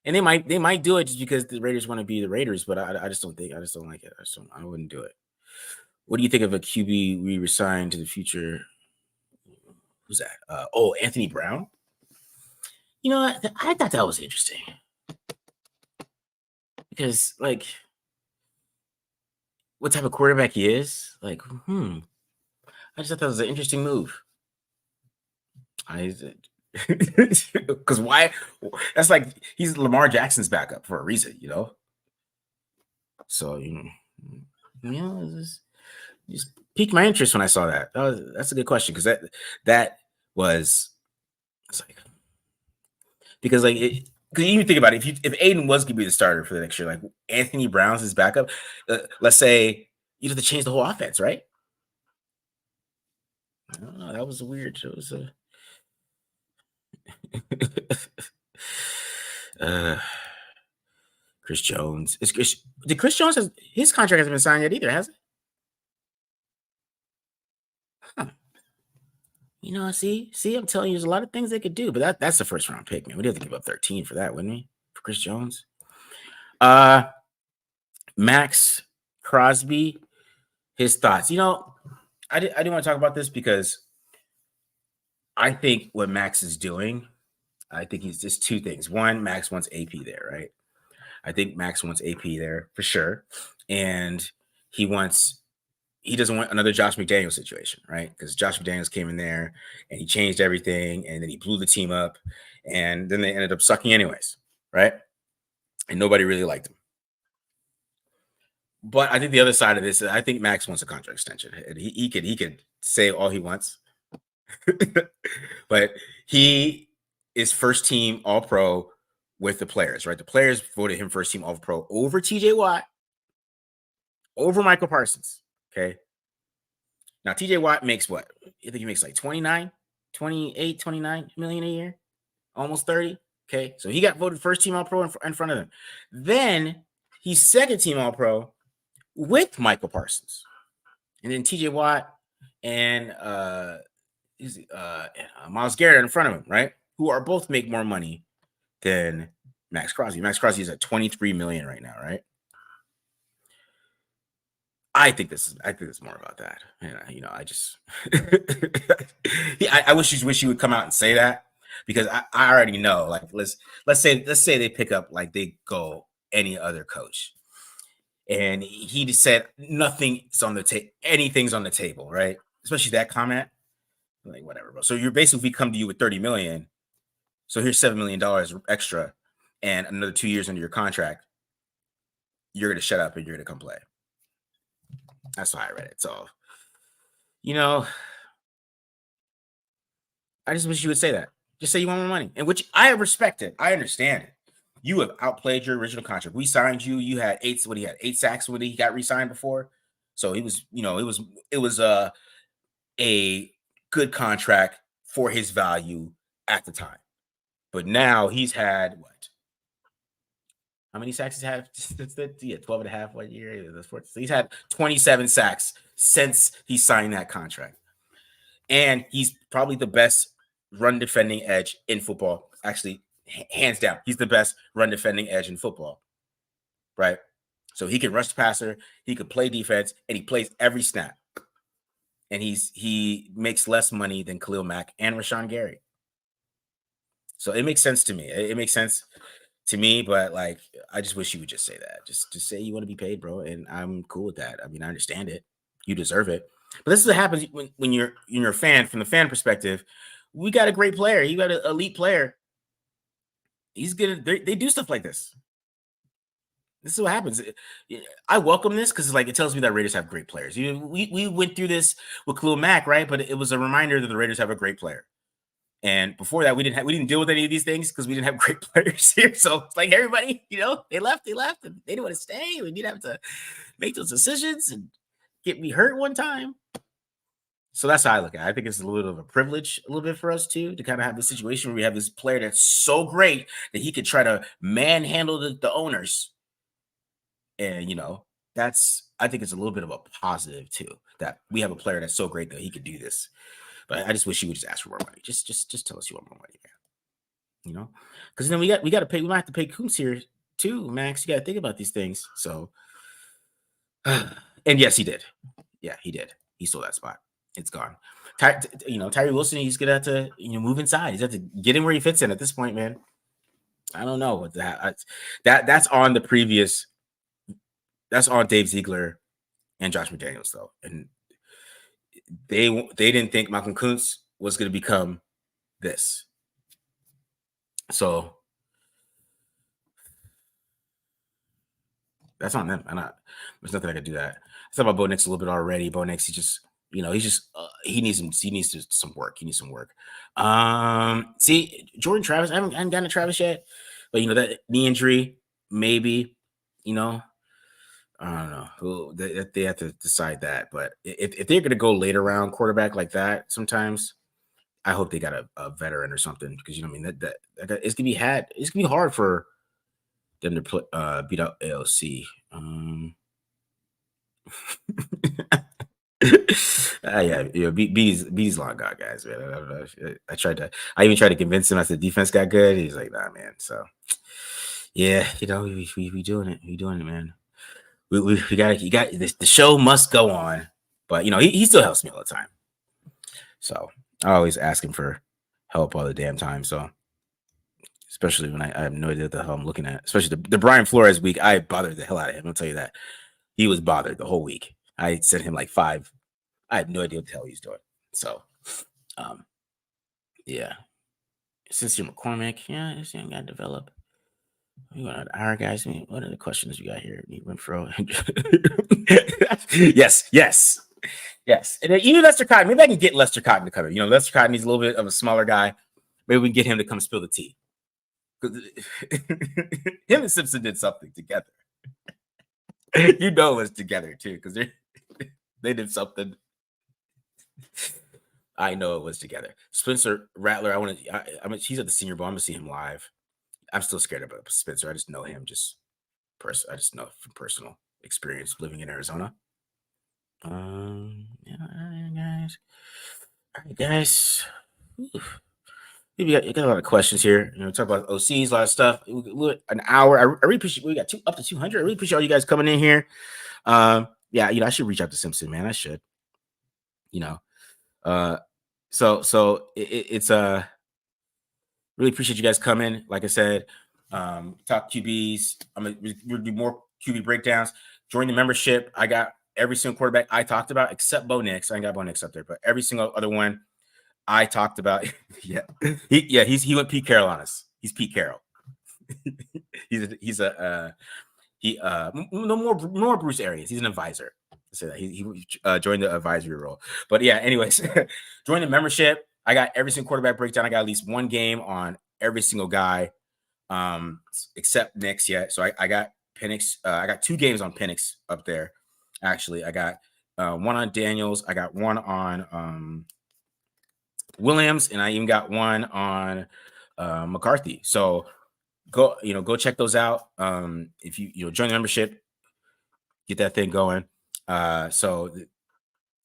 and they might do it just because the Raiders want to be the Raiders, but I just don't like it. I wouldn't do it. What do you think of a QB we resigned to the future? Who's that? Anthony Brown. I thought that was interesting because what type of quarterback he is. I just thought that was an interesting move. I because why? That's like he's Lamar Jackson's backup for a reason, you know. So just piqued my interest when I saw that. That's a good question because that was it's like because like because you even think about it, if Aiden was gonna be the starter for the next year, like Anthony Brown's his backup, let's say you'd have to change the whole offense, right? I don't know. That was weird. It was a uh, Chris Jones. Did Chris Jones his contract hasn't been signed yet either, has it? Huh. See, I'm telling you, there's a lot of things they could do, but that's the first round pick, man. We'd have to give up 13 for that, wouldn't we? For Chris Jones. Maxx Crosby, his thoughts. I didn't want to talk about this because I think what Max is doing, I think he's just two things. One, Max wants AP there, right? I think Max wants AP there for sure. And he doesn't want another Josh McDaniels situation, right? Because Josh McDaniels came in there and he changed everything and then he blew the team up and then they ended up sucking anyways, right? And nobody really liked him. But I think the other side of this is I think Max wants a contract extension. And he could say all he wants. But he is first team all pro with the players, right? The players voted him first team all pro over TJ Watt, over Michael Parsons. Okay. Now TJ Watt makes what? I think he makes like 28, 29 million a year, almost 30. Okay. So he got voted first team all pro in front of them. Then he's second team all pro with Michael Parsons. And then TJ Watt and Myles Garrett in front of him, right? Who are both make more money than Maxx Crosby. Maxx Crosby is at 23 million right now, right? I think it's more about that. And I just I wish you would come out and say that because I already know. Like let's say they pick up like they go any other coach. And he just said nothing's on the table, anything's on the table, right? Especially that comment. Like whatever, bro. So you're basically we come to you with 30 million. So here's $7 million extra and another 2 years into your contract. You're gonna shut up and you're gonna come play. That's why I read it. So, I just wish you would say that. Just say you want more money. And which I respect it. I understand it. You have outplayed your original contract. We signed you. You had eight sacks when he got re-signed before. So he was, it was a good contract for his value at the time. But now he's had what? How many sacks he's had? 12 and a half 1 year. So he's had 27 sacks since he signed that contract. And he's probably the best run defending edge in football. Actually, hands down, he's the best run defending edge in football. Right? So he can rush the passer, he could play defense, and he plays every snap. And he makes less money than Khalil Mack and Rashawn Gary. So it makes sense to me. It makes sense to me, but like I just wish you would just say that. Just say you want to be paid, bro, and I'm cool with that. I mean, I understand it. You deserve it. But this is what happens when you're a fan. From the fan perspective, we got a great player. You got an elite player. He's gonna. They do stuff like this. This is what happens. I welcome this because like it tells me that Raiders have great players. We went through this with Khalil Mack, right? But it was a reminder that the Raiders have a great player. And before that, we didn't deal with any of these things because we didn't have great players here. So it's like everybody, they left, and they didn't want to stay. We didn't have to make those decisions and get me hurt one time. So that's how I look at it. I think it's a little bit of a privilege, a little bit for us too, to kind of have this situation where we have this player that's so great that he could try to manhandle the owners. And I think it's a little bit of a positive too, that we have a player that's so great that he could do this. But I just wish you would just ask for more money. Just tell us you want more money, man. Because then we got to pay. We might have to pay Koontz here too, Max. You got to think about these things. So, and yes, he did. Yeah, he did. He stole that spot. It's gone. Tyree Wilson. He's gonna have to move inside. He's have to get in where he fits in at this point, man. I don't know what that's on the previous. That's on Dave Ziegler and Josh McDaniels though, and they didn't think Malcolm Kuntz was going to become this. So that's on them. There's nothing I could do that. I thought about Bo Nix a little bit already. Bo Nix, he needs some work. He needs some work. See, Jordan Travis, I haven't gotten to Travis yet, but that knee injury, maybe, I don't know. They have to decide that. But if they're going to go later round quarterback like that, sometimes I hope they got a veteran or something, because that it's gonna be hard for them to beat out AOC. Yeah, BD's long gone, guys, man. I don't know. I even tried to convince him as the defense got good. He's like, nah, man. So yeah, we doing it. We doing it, man. We got this. The show must go on, but he still helps me all the time. So I always ask him for help all the damn time. So especially when I have no idea what the hell I'm looking at. Especially the Brian Flores week, I bothered the hell out of him. I'll tell you that. He was bothered the whole week. I sent him like 5. I had no idea what the hell he's doing. So, yeah. Sincere McCormick, yeah, this thing got to develop. We got our guys. What are the questions we got here? Yes. And then even Lester Cotton. Maybe I can get Lester Cotton to come in. Lester Cotton, he's a little bit of a smaller guy. Maybe we can get him to come spill the tea. Him and Simpson did something together. It was together too, because they did something. I know it was together. Spencer Rattler, he's at the Senior Bowl. I'm gonna see him live. I'm still scared of Spencer. I just know him I just know from personal experience living in Arizona. Yeah, guys. All right, guys. Oof. You got a lot of questions here. Talk about OCs, a lot of stuff. An hour. I really appreciate. We got up to 200. I really appreciate all you guys coming in here. Yeah, I should reach out to Simpson, man. I should. So it's really appreciate you guys coming. Like I said, talk QBs. We'll do more QB breakdowns. Join the membership. I got every single quarterback I talked about except Bo Nix. I ain't got Bo Nix up there, but every single other one I talked about. Yeah, he went Pete Carroll on us. He's Pete Carroll. No more Bruce Arians. He's an advisor. So that he joined the advisory role. But yeah, anyways, join the membership. I got every single quarterback breakdown. I got at least one game on every single guy, except Nix yet. So I got Penix. I got 2 games on Penix up there. Actually, I got one on Daniels. I got one on Williams, and I even got one on McCarthy. So go check those out. If you join the membership, get that thing going.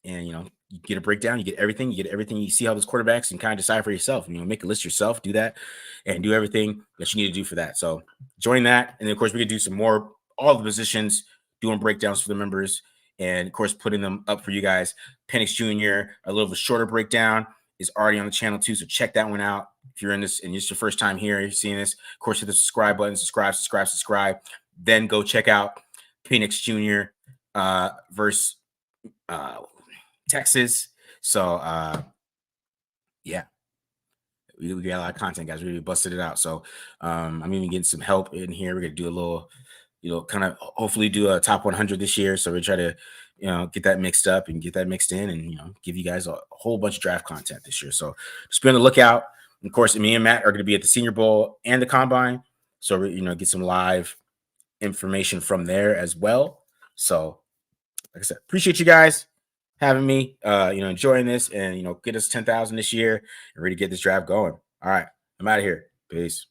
You get a breakdown, you get everything, you see how those quarterbacks, and kind of decide for yourself. Make a list yourself, do that, and do everything that you need to do for that. So join that, and then of course we could do some more, all the positions, doing breakdowns for the members, and of course putting them up for you guys. Penix Jr., a little bit shorter breakdown, is already on the channel too, so check that one out. If you're in this and it's your first time here, you're seeing this, of course, hit the subscribe button, subscribe. Then go check out Penix Jr. Versus Texas. So yeah, we got a lot of content, guys. We really busted it out. So I'm even getting some help in here. We're gonna do a little, kind of hopefully do a top 100 this year. So we try to get that mixed up and get that mixed in, and give you guys a whole bunch of draft content this year. So just be on the lookout. And of course, me and Matt are going to be at the Senior Bowl and the Combine, so we get some live information from there as well. So like I said, appreciate you guys having me, enjoying this, and get us 10,000 this year and really get this draft going. All right, I'm out of here. Peace.